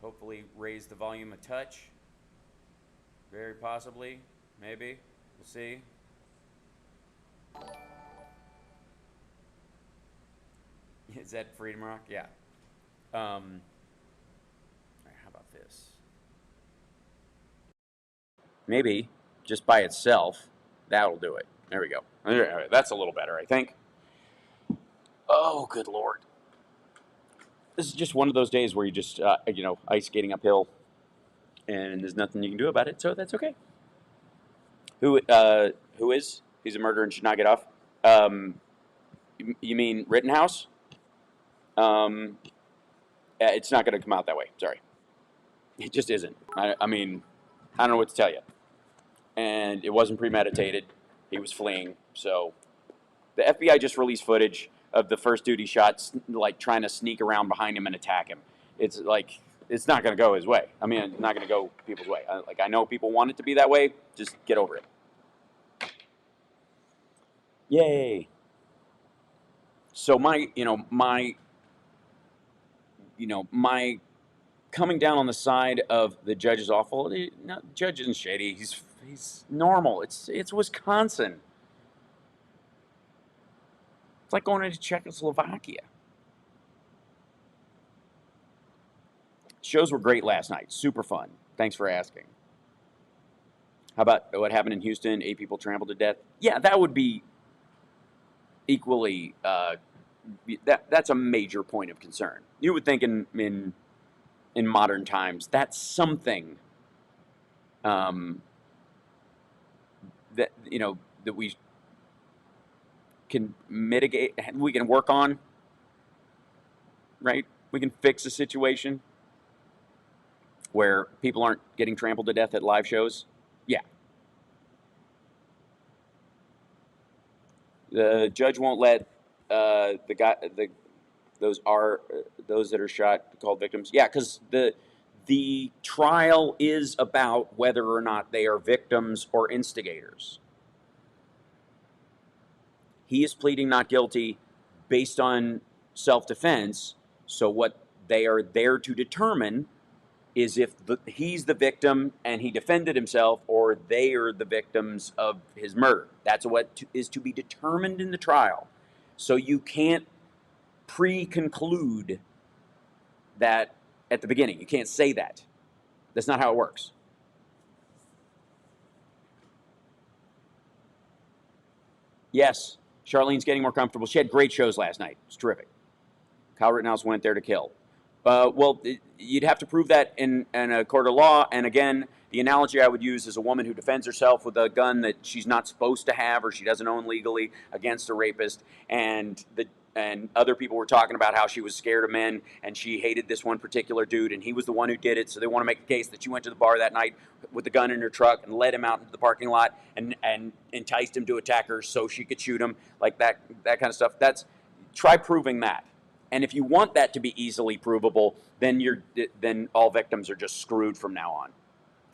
hopefully raise the volume a touch. Very possibly. Maybe. We'll see. Is that Freedom Rock? Yeah. All right, how about this? Maybe just by itself, that'll do it. There we go. All right, that's a little better, I think. Oh, good Lord. This is just one of those days where you just, ice skating uphill, and there's nothing you can do about it, so that's okay. Who is? He's a murderer and should not get off. You mean Rittenhouse? It's not going to come out that way. Sorry. It just isn't. I mean, I don't know what to tell you. And it wasn't premeditated. He was fleeing. So the FBI just released footage of the first dude he shot, like trying to sneak around behind him and attack him. It's like, it's not going to go his way. I mean, it's not going to go people's way. I know people want it to be that way. Just get over it. Yay. So my coming down on the side of the judge is awful. No, the judge isn't shady. He's normal. It's Wisconsin. It's like going into Czechoslovakia. Shows were great last night. Super fun. Thanks for asking. How about what happened in Houston? 8 people trampled to death. Yeah, that would be equally. That's a major point of concern. You would think in modern times that's something that that we can mitigate, we can work on, right? We can fix a situation where people aren't getting trampled to death at live shows. Yeah. The judge won't let those that are shot called victims. Yeah, because the trial is about whether or not they are victims or instigators. He is pleading not guilty based on self-defense. So what they are there to determine is if he's the victim and he defended himself, or they are the victims of his murder. That's what is to be determined in the trial. So you can't pre-conclude that at the beginning. You can't say that. That's not how it works. Yes, Charlene's getting more comfortable. She had great shows last night. It's terrific. Kyle Rittenhouse went there to kill. Well, you'd have to prove that in a court of law. And again, the analogy I would use is a woman who defends herself with a gun that she's not supposed to have or she doesn't own legally against a rapist. And other people were talking about how she was scared of men and she hated this one particular dude and he was the one who did it. So they want to make a case that she went to the bar that night with the gun in her truck and led him out into the parking lot and enticed him to attack her so she could shoot him. Like that kind of stuff. Try proving that. And if you want that to be easily provable, then all victims are just screwed from now on.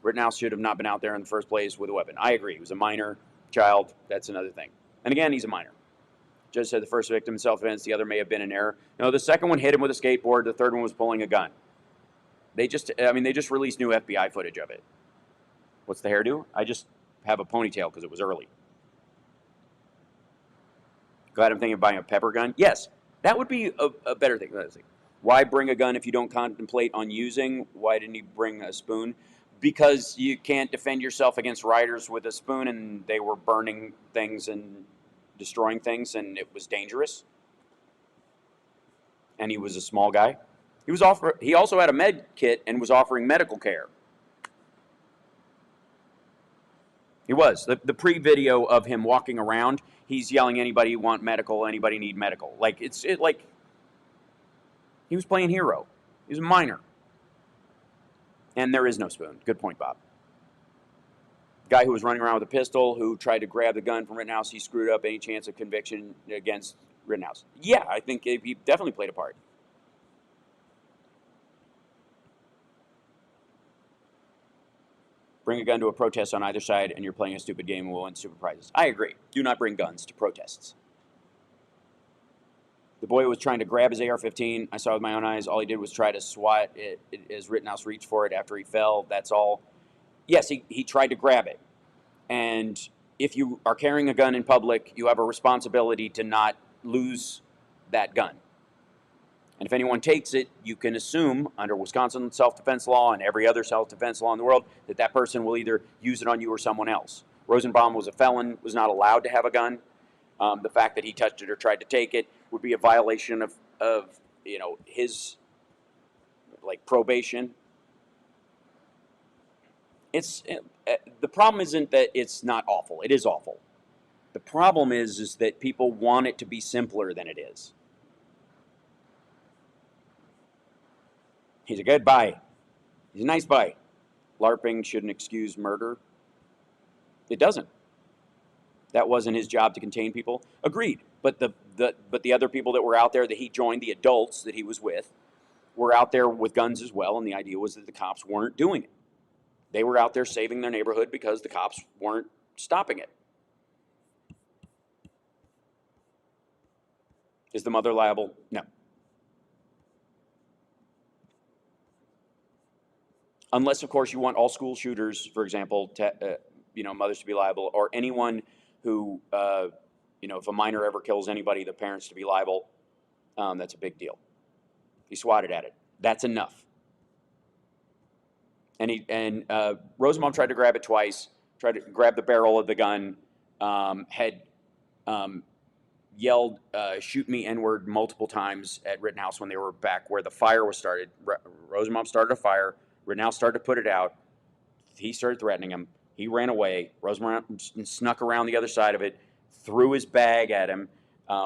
Rittenhouse should have not been out there in the first place with a weapon. I agree. He was a minor child. That's another thing. And again, he's a minor. Judge said the first victim in self-defense. The other may have been an error. No, the second one hit him with a skateboard. The third one was pulling a gun. They just released new FBI footage of it. What's the hairdo? I just have a ponytail because it was early. Glad I'm thinking of buying a pepper gun. Yes. That would be a better thing. Why bring a gun if you don't contemplate on using? Why didn't he bring a spoon? Because you can't defend yourself against rioters with a spoon, and they were burning things and destroying things, and it was dangerous. And he was a small guy. He also had a med kit and was offering medical care. He was. The pre-video of him walking around, he's yelling, anybody want medical, anybody need medical. Like, he was playing hero. He was a minor. And there is no spoon. Good point, Bob. Guy who was running around with a pistol, who tried to grab the gun from Rittenhouse, he screwed up any chance of conviction against Rittenhouse. Yeah, I think he definitely played a part. Bring a gun to a protest on either side and you're playing a stupid game and will win stupid prizes. I agree. Do not bring guns to protests. The boy was trying to grab his AR-15. I saw with my own eyes. All he did was try to swat it as Rittenhouse reached for it after he fell. That's all. Yes, he tried to grab it. And if you are carrying a gun in public, you have a responsibility to not lose that gun. And if anyone takes it, you can assume under Wisconsin self-defense law and every other self-defense law in the world that that person will either use it on you or someone else. Rosenbaum was a felon, was not allowed to have a gun. The fact that he touched it or tried to take it would be a violation of his probation. The problem isn't that it's not awful. It is awful. The problem is that people want it to be simpler than it is. He's a good buy. He's a nice guy. LARPing shouldn't excuse murder. It doesn't. That wasn't his job to contain people. Agreed. But the other people that were out there that he joined, the adults that he was with, were out there with guns as well, and the idea was that the cops weren't doing it. They were out there saving their neighborhood because the cops weren't stopping it. Is the mother liable? No. Unless, of course, you want all school shooters, for example, to, mothers to be liable, or anyone who, if a minor ever kills anybody, the parents to be liable. That's a big deal. He swatted at it. That's enough. And Rosenbaum tried to grab it twice, tried to grab the barrel of the gun, had yelled, shoot me N-word multiple times at Rittenhouse when they were back where the fire was started. Rosenbaum started a fire. Rittenhouse started to put it out. He started threatening him. He ran away. Rosenbaum snuck around the other side of it, threw his bag at him,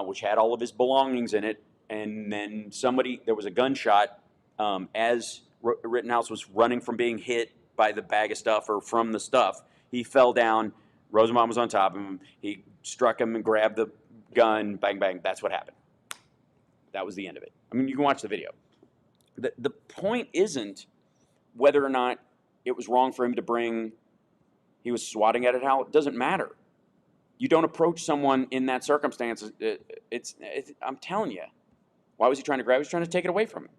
which had all of his belongings in it. And then there was a gunshot as Rittenhouse was running from being hit by the bag of stuff or from the stuff. He fell down. Rosenbaum was on top of him. He struck him and grabbed the gun. Bang, bang. That's what happened. That was the end of it. I mean, you can watch the video. The point isn't whether or not it was wrong for him to bring, he was swatting at it, how it doesn't matter. You don't approach someone in that circumstance. I'm telling you. Why was he trying to grab it? He was trying to take it away from him.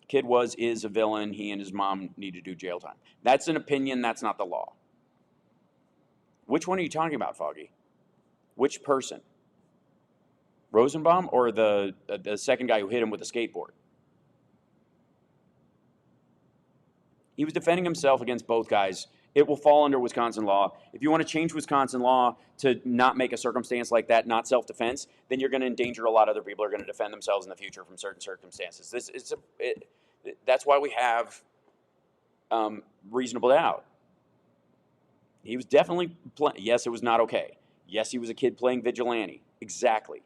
Kid is a villain. He and his mom need to do jail time. That's an opinion. That's not the law. Which one are you talking about, Foggy? Which person? Rosenbaum or the second guy who hit him with a skateboard? He was defending himself against both guys. It will fall under Wisconsin law. If you want to change Wisconsin law to not make a circumstance like that not self-defense, then you're going to endanger a lot of other people who are going to defend themselves in the future from certain circumstances. That's why we have reasonable doubt. He was definitely yes, it was not okay. Yes, he was a kid playing vigilante. Exactly.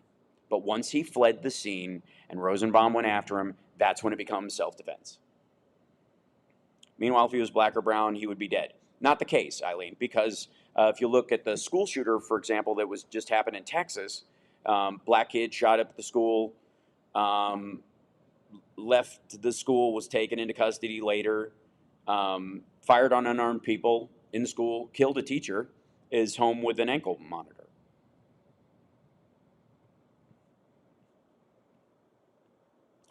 But once he fled the scene and Rosenbaum went after him, that's when it becomes self-defense. Meanwhile, if he was black or brown, he would be dead. Not the case, Eileen, because if you look at the school shooter, for example, that was just happened in Texas, black kid shot up the school, left the school, was taken into custody later, fired on unarmed people in the school, killed a teacher, is home with an ankle monitor.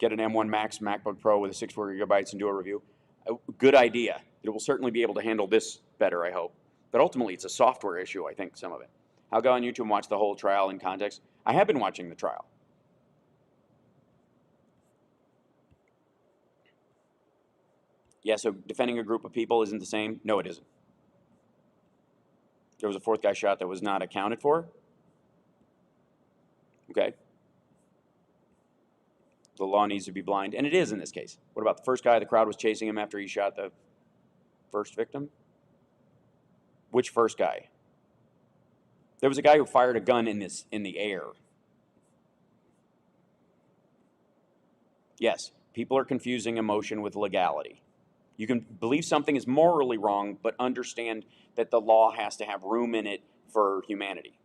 Get an M1 Max MacBook Pro with a 64 gigabytes and do a review. A good idea. It will certainly be able to handle this better, I hope. But ultimately, it's a software issue, I think, some of it. I'll go on YouTube and watch the whole trial in context. I have been watching the trial. Yeah, so defending a group of people isn't the same? No, it isn't. There was a fourth guy shot that was not accounted for? Okay. The law needs to be blind, and it is in this case. What about the first guy? The crowd was chasing him after he shot the first victim? Which first guy? There was a guy who fired a gun in the air. Yes, people are confusing emotion with legality. You can believe something is morally wrong, but understand that the law has to have room in it for humanity.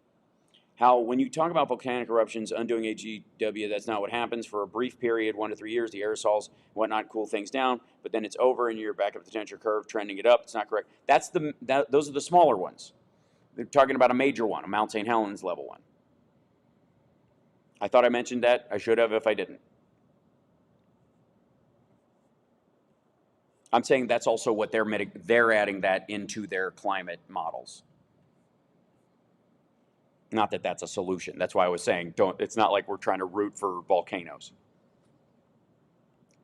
How, when you talk about volcanic eruptions, undoing AGW, that's not what happens. For a brief period, 1 to 3 years, the aerosols, whatnot, cool things down, but then it's over and you're back up the temperature curve, trending it up. It's not correct. Those are the smaller ones. They're talking about a major one, a Mount St. Helens level one. I thought I mentioned that. I should have if I didn't. I'm saying that's also what they're adding that into their climate models. Not that that's a solution. That's why I was saying it's not like we're trying to root for volcanoes.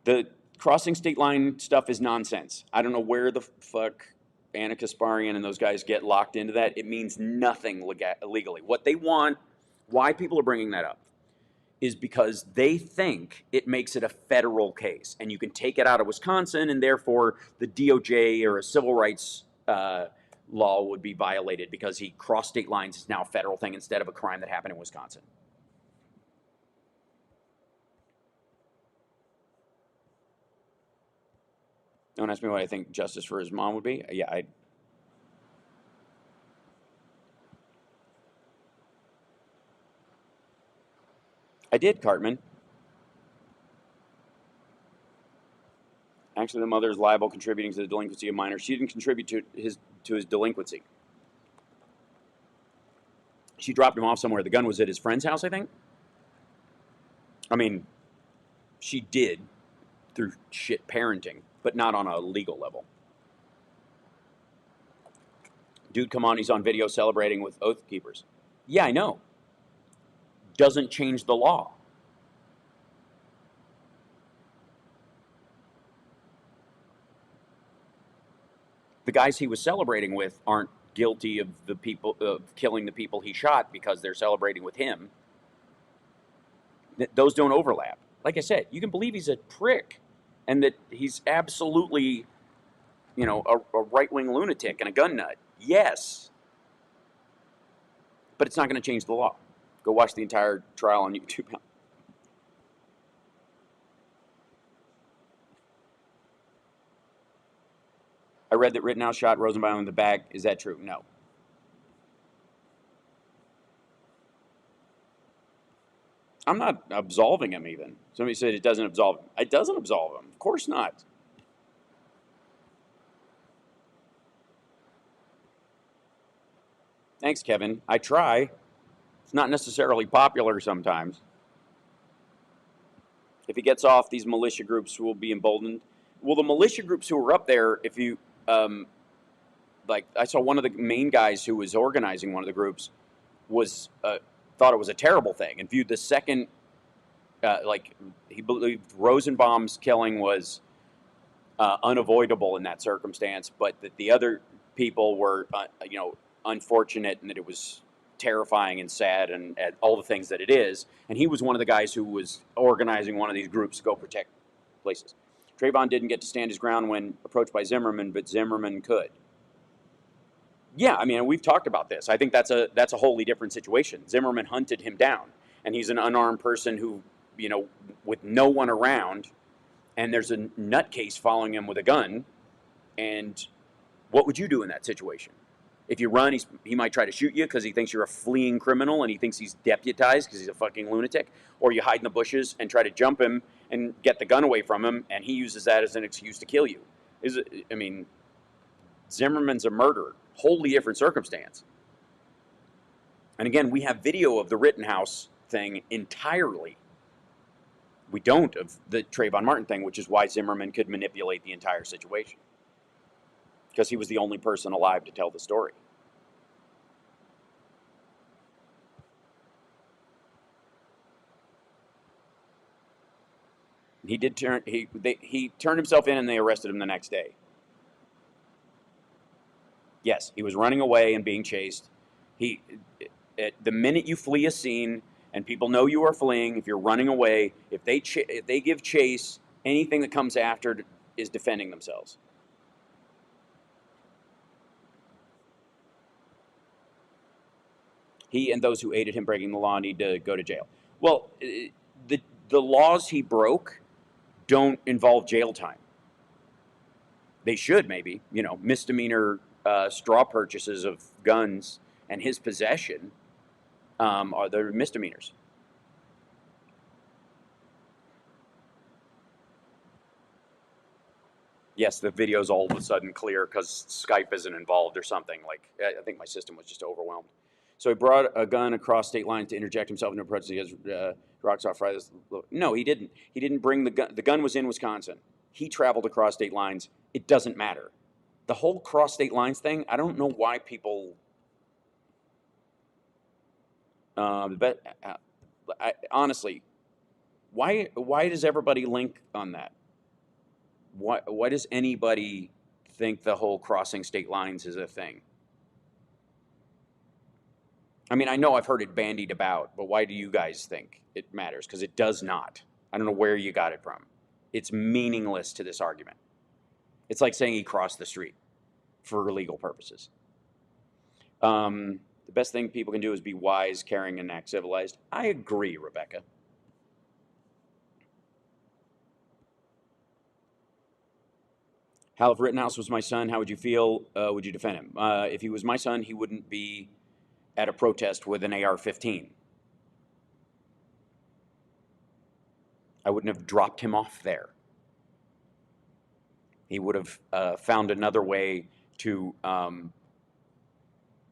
The crossing state line stuff is nonsense. I don't know where the fuck Anna Kasparian and those guys get locked into that. It means nothing legally. What they want, why people are bringing that up, is because they think it makes it a federal case. And you can take it out of Wisconsin, and therefore the DOJ or a civil rights law would be violated because he crossed state lines is now a federal thing instead of a crime that happened in Wisconsin. Don't ask me what I think justice for his mom would be. Yeah, I did, Cartman. Actually, the mother is liable, contributing to the delinquency of minors. She didn't contribute to his delinquency. She dropped him off somewhere. The gun was at his friend's house, I think. I mean, she did through shit parenting, but not on a legal level. Dude, come on, he's on video celebrating with Oath Keepers. Yeah, I know. Doesn't change the law. The guys he was celebrating with aren't guilty of killing the people he shot because they're celebrating with him. Those don't overlap. Like I said, you can believe he's a prick and that he's absolutely, a right-wing lunatic and a gun nut. Yes. But it's not going to change the law. Go watch the entire trial on YouTube. I read that Rittenhouse shot Rosenbaum in the back. Is that true? No. I'm not absolving him even. Somebody said it doesn't absolve him. It doesn't absolve him. Of course not. Thanks, Kevin. I try. It's not necessarily popular sometimes. If he gets off, these militia groups will be emboldened. Well, the militia groups who were up there, if you, I saw one of the main guys who was organizing one of the groups was, thought it was a terrible thing and viewed the second, he believed Rosenbaum's killing was unavoidable in that circumstance, but that the other people were, unfortunate and that it was terrifying and sad and all the things that it is. And he was one of the guys who was organizing one of these groups to go protect places. Trayvon didn't get to stand his ground when approached by Zimmerman, but Zimmerman could. Yeah, I mean, we've talked about this. I think that's a wholly different situation. Zimmerman hunted him down, and he's an unarmed person who, with no one around, and there's a nutcase following him with a gun. And what would you do in that situation? If you run, he might try to shoot you because he thinks you're a fleeing criminal and he thinks he's deputized because he's a fucking lunatic. Or you hide in the bushes and try to jump him and get the gun away from him, and he uses that as an excuse to kill you. Zimmerman's a murderer. Wholly different circumstance. And again, we have video of the Rittenhouse thing entirely. We don't of the Trayvon Martin thing, which is why Zimmerman could manipulate the entire situation. Because he was the only person alive to tell the story. He turned himself in and they arrested him the next day. Yes, he was running away and being chased. The minute you flee a scene and people know you are fleeing, if you're running away, if they give chase, anything that comes after is defending themselves. He and those who aided him breaking the law need to go to jail. Well, the laws he broke don't involve jail time. They should, maybe. Misdemeanor straw purchases of guns and his possession are the misdemeanors. Yes, the video's all of a sudden clear because Skype isn't involved or something. I think my system was just overwhelmed. So he brought a gun across state lines to interject himself into a protest against rocks off Fridays. No, he didn't. He didn't bring the gun. The gun was in Wisconsin. He traveled across state lines. It doesn't matter. The whole cross state lines thing, I don't know why people. Honestly, why does everybody link on that? Why does anybody think the whole crossing state lines is a thing? I mean, I know I've heard it bandied about, but why do you guys think it matters? Because it does not. I don't know where you got it from. It's meaningless to this argument. It's like saying he crossed the street for legal purposes. The best thing people can do is be wise, caring, and act civilized. I agree, Rebecca. Hal, if Rittenhouse was my son, how would you feel? Would you defend him? If he was my son, he wouldn't be at a protest with an AR-15. I wouldn't have dropped him off there. He would have found another way to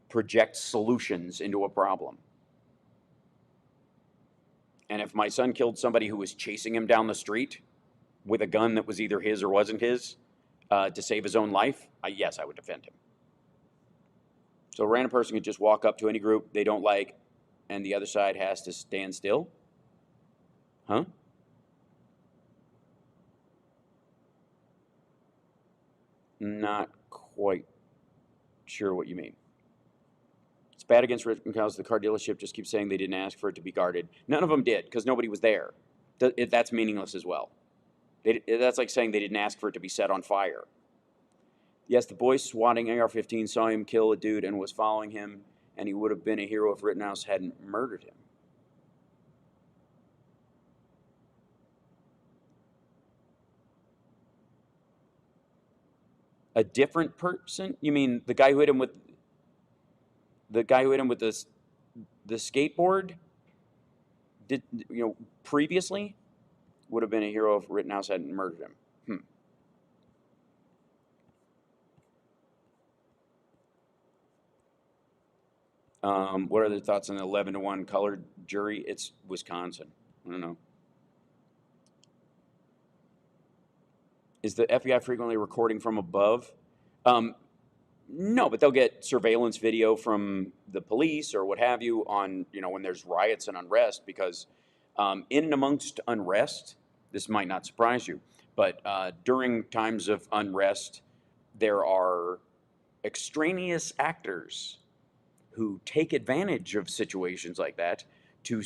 project solutions into a problem. And if my son killed somebody who was chasing him down the street with a gun that was either his or wasn't his to save his own life, yes, I would defend him. So a random person could just walk up to any group they don't like and the other side has to stand still? Huh? Not quite sure what you mean. It's bad against Rittenhouse. The car dealership just keeps saying they didn't ask for it to be guarded. None of them did, because nobody was there. That's meaningless as well. That's like saying they didn't ask for it to be set on fire. Yes, the boy swatting AR-15 saw him kill a dude and was following him, and he would have been a hero if Rittenhouse hadn't murdered him. A different person? You mean the guy who hit him with the skateboard? Did previously would have been a hero if Rittenhouse hadn't murdered him. What are the thoughts on the 11-1 colored jury? It's Wisconsin. I don't know. Is the FBI frequently recording from above? No, but they'll get surveillance video from the police or what have you on, when there's riots and unrest, because in and amongst unrest, this might not surprise you, but during times of unrest, there are extraneous actors who take advantage of situations like that to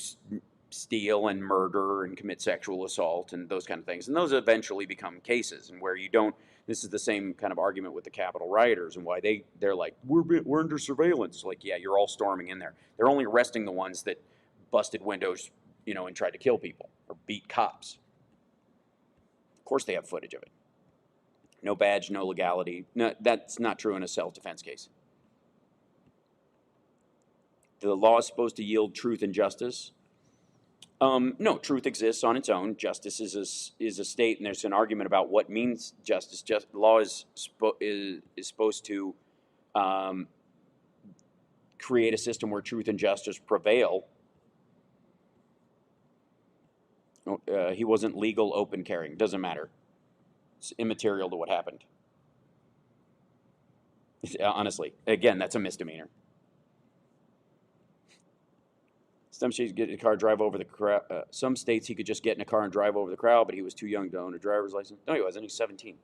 steal and murder and commit sexual assault and those kind of things. And those eventually become cases, and where you don't, this is the same kind of argument with the Capitol rioters and why they're like, we're under surveillance. Like, yeah, you're all storming in there. They're only arresting the ones that busted windows, and tried to kill people or beat cops. Of course they have footage of it. No badge, no legality. No, that's not true in a self-defense case. The law is supposed to yield truth and justice. No, truth exists on its own. Justice is a state, and there's an argument about what means justice. Law is supposed to create a system where truth and justice prevail. He wasn't legal open carrying. Doesn't matter. It's immaterial to what happened. Honestly, again, that's a misdemeanor. Some states get in a car, drive over the crowd. Some states he could just get in a car and drive over the crowd, but he was too young to own a driver's license. No, he wasn't. He's 17.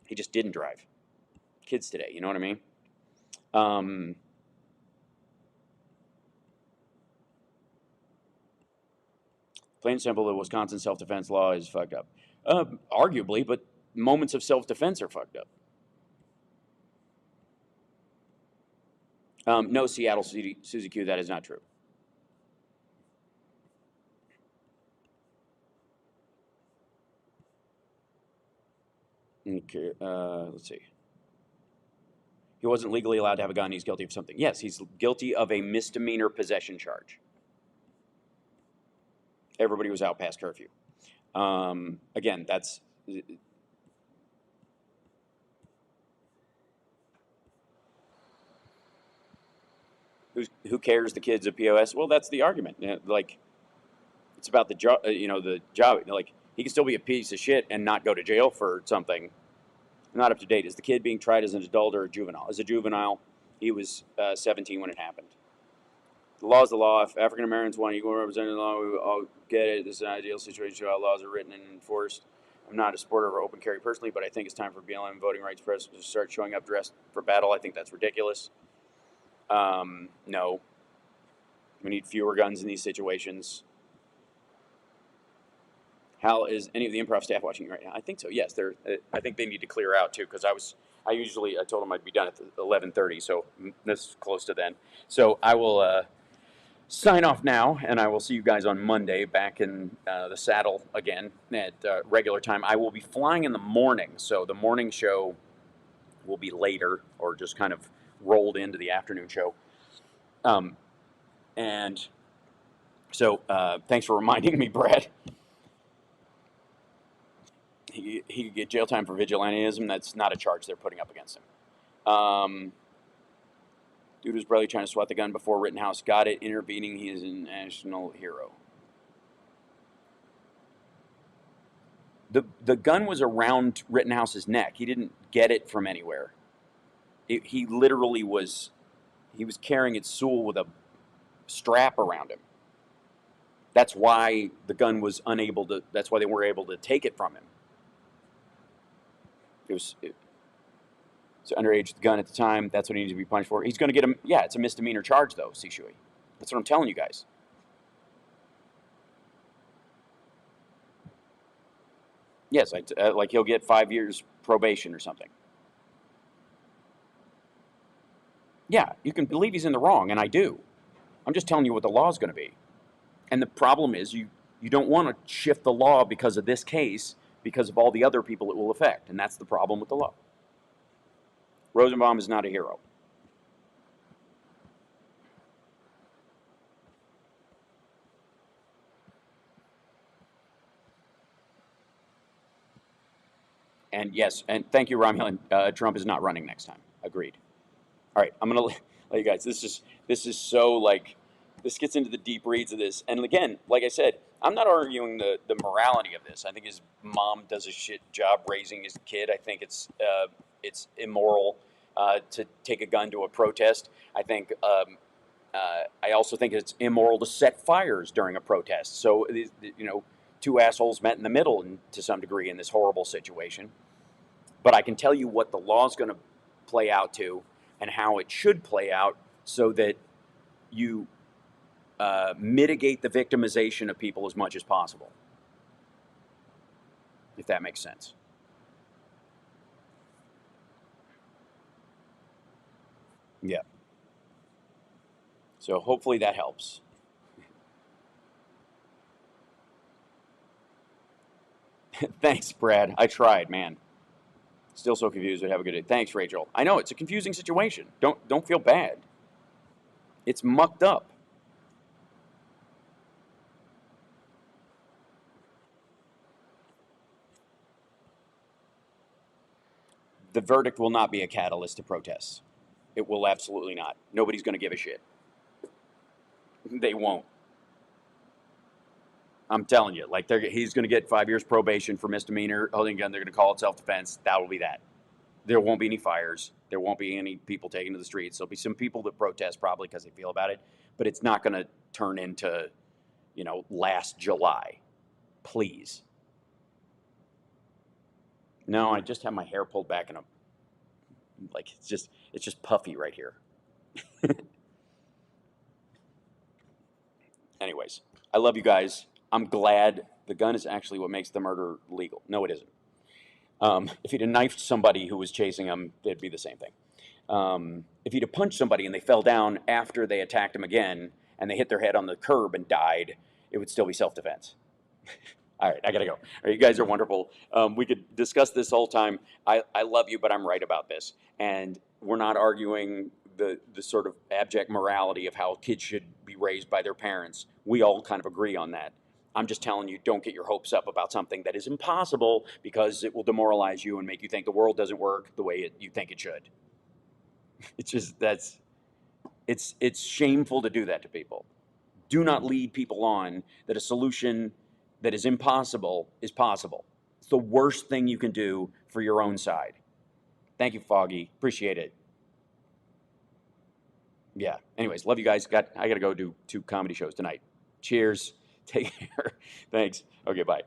He just didn't drive. Kids today, you know what I mean? Plain and simple, the Wisconsin self-defense law is fucked up. Arguably, but moments of self-defense are fucked up. No, Seattle, Susie Q, that is not true. Okay, let's see. He wasn't legally allowed to have a gun. He's guilty of something. Yes, he's guilty of a misdemeanor possession charge. Everybody was out past curfew. Again, that's... Who cares? The kid's a POS? Well, that's the argument. Like, it's about the job. The job. Like, he can still be a piece of shit and not go to jail for something. I'm not up to date. Is the kid being tried as an adult or a juvenile? As a juvenile, he was 17 when it happened. The law is the law. If African Americans want equal representation in the law, we all get it. This is an ideal situation how laws are written and enforced. I'm not a supporter of open carry personally, but I think it's time for BLM voting rights press to start showing up dressed for battle. I think that's ridiculous. No. We need fewer guns in these situations. Hal, is any of the improv staff watching right now? I think so, yes. I think they need to clear out, too, because I told them I'd be done at 11:30, so this is close to then. So I will sign off now, and I will see you guys on Monday back in the saddle again at regular time. I will be flying in the morning, so the morning show will be later or just kind of rolled into the afternoon show. And so thanks for reminding me, Brad. He could get jail time for vigilantism. That's not a charge they're putting up against him. Dude was barely trying to swat the gun before Rittenhouse got it. Intervening, he is a national hero. The gun was around Rittenhouse's neck. He didn't get it from anywhere. He literally was, he was carrying its Sewell with a strap around him. That's why the gun was unable to, that's why they were able to take it from him. It's an underage gun at the time. That's what he needs to be punished for. He's going to get him. Yeah, it's a misdemeanor charge, though, Sishui. That's what I'm telling you guys. Yes, like he'll get 5 years probation or something. Yeah, you can believe he's in the wrong, and I do. I'm just telling you what the law is going to be. And the problem is you don't want to shift the law because of this case, because of all the other people it will affect. And that's the problem with the law. Rosenbaum is not a hero. And yes, and thank you, Romulan. Trump is not running next time. Agreed. All right, I'm gonna let you guys. This is so like, this gets into the deep reads of this. And again, like I said, I'm not arguing the morality of this. I think his mom does a shit job raising his kid. I think it's immoral to take a gun to a protest. I think I also think it's immoral to set fires during a protest. So two assholes met in the middle to some degree in this horrible situation. But I can tell you what the law is going to play out to and how it should play out so that you mitigate the victimization of people as much as possible. If that makes sense. Yeah. So hopefully that helps. Thanks, Brad. I tried, man. Still so confused, but have a good day. Thanks, Rachel. I know, it's a confusing situation. Don't feel bad. It's mucked up. The verdict will not be a catalyst to protests. It will absolutely not. Nobody's going to give a shit. They won't. I'm telling you, like he's going to get 5 years probation for misdemeanor holding a gun. They're going to call it self-defense. That will be that. There won't be any fires. There won't be any people taken to the streets. There'll be some people that protest probably because they feel about it, but it's not going to turn into, last July. Please. No, I just have my hair pulled back it's just puffy right here. Anyways, I love you guys. I'm glad the gun is actually what makes the murder legal. No, it isn't. If he'd have knifed somebody who was chasing him, it'd be the same thing. If he'd have punched somebody and they fell down after they attacked him again and they hit their head on the curb and died, it would still be self-defense. All right, I gotta go. All right, you guys are wonderful. We could discuss this whole time. I love you, but I'm right about this. And we're not arguing the sort of abject morality of how kids should be raised by their parents. We all kind of agree on that. I'm just telling you, don't get your hopes up about something that is impossible because it will demoralize you and make you think the world doesn't work the way you think it should. It's just, it's shameful to do that to people. Do not lead people on that a solution that is impossible is possible. It's the worst thing you can do for your own side. Thank you, Foggy. Appreciate it. Yeah. Anyways, love you guys. I got to go do 2 comedy shows tonight. Cheers. Take care. Thanks. Okay, bye.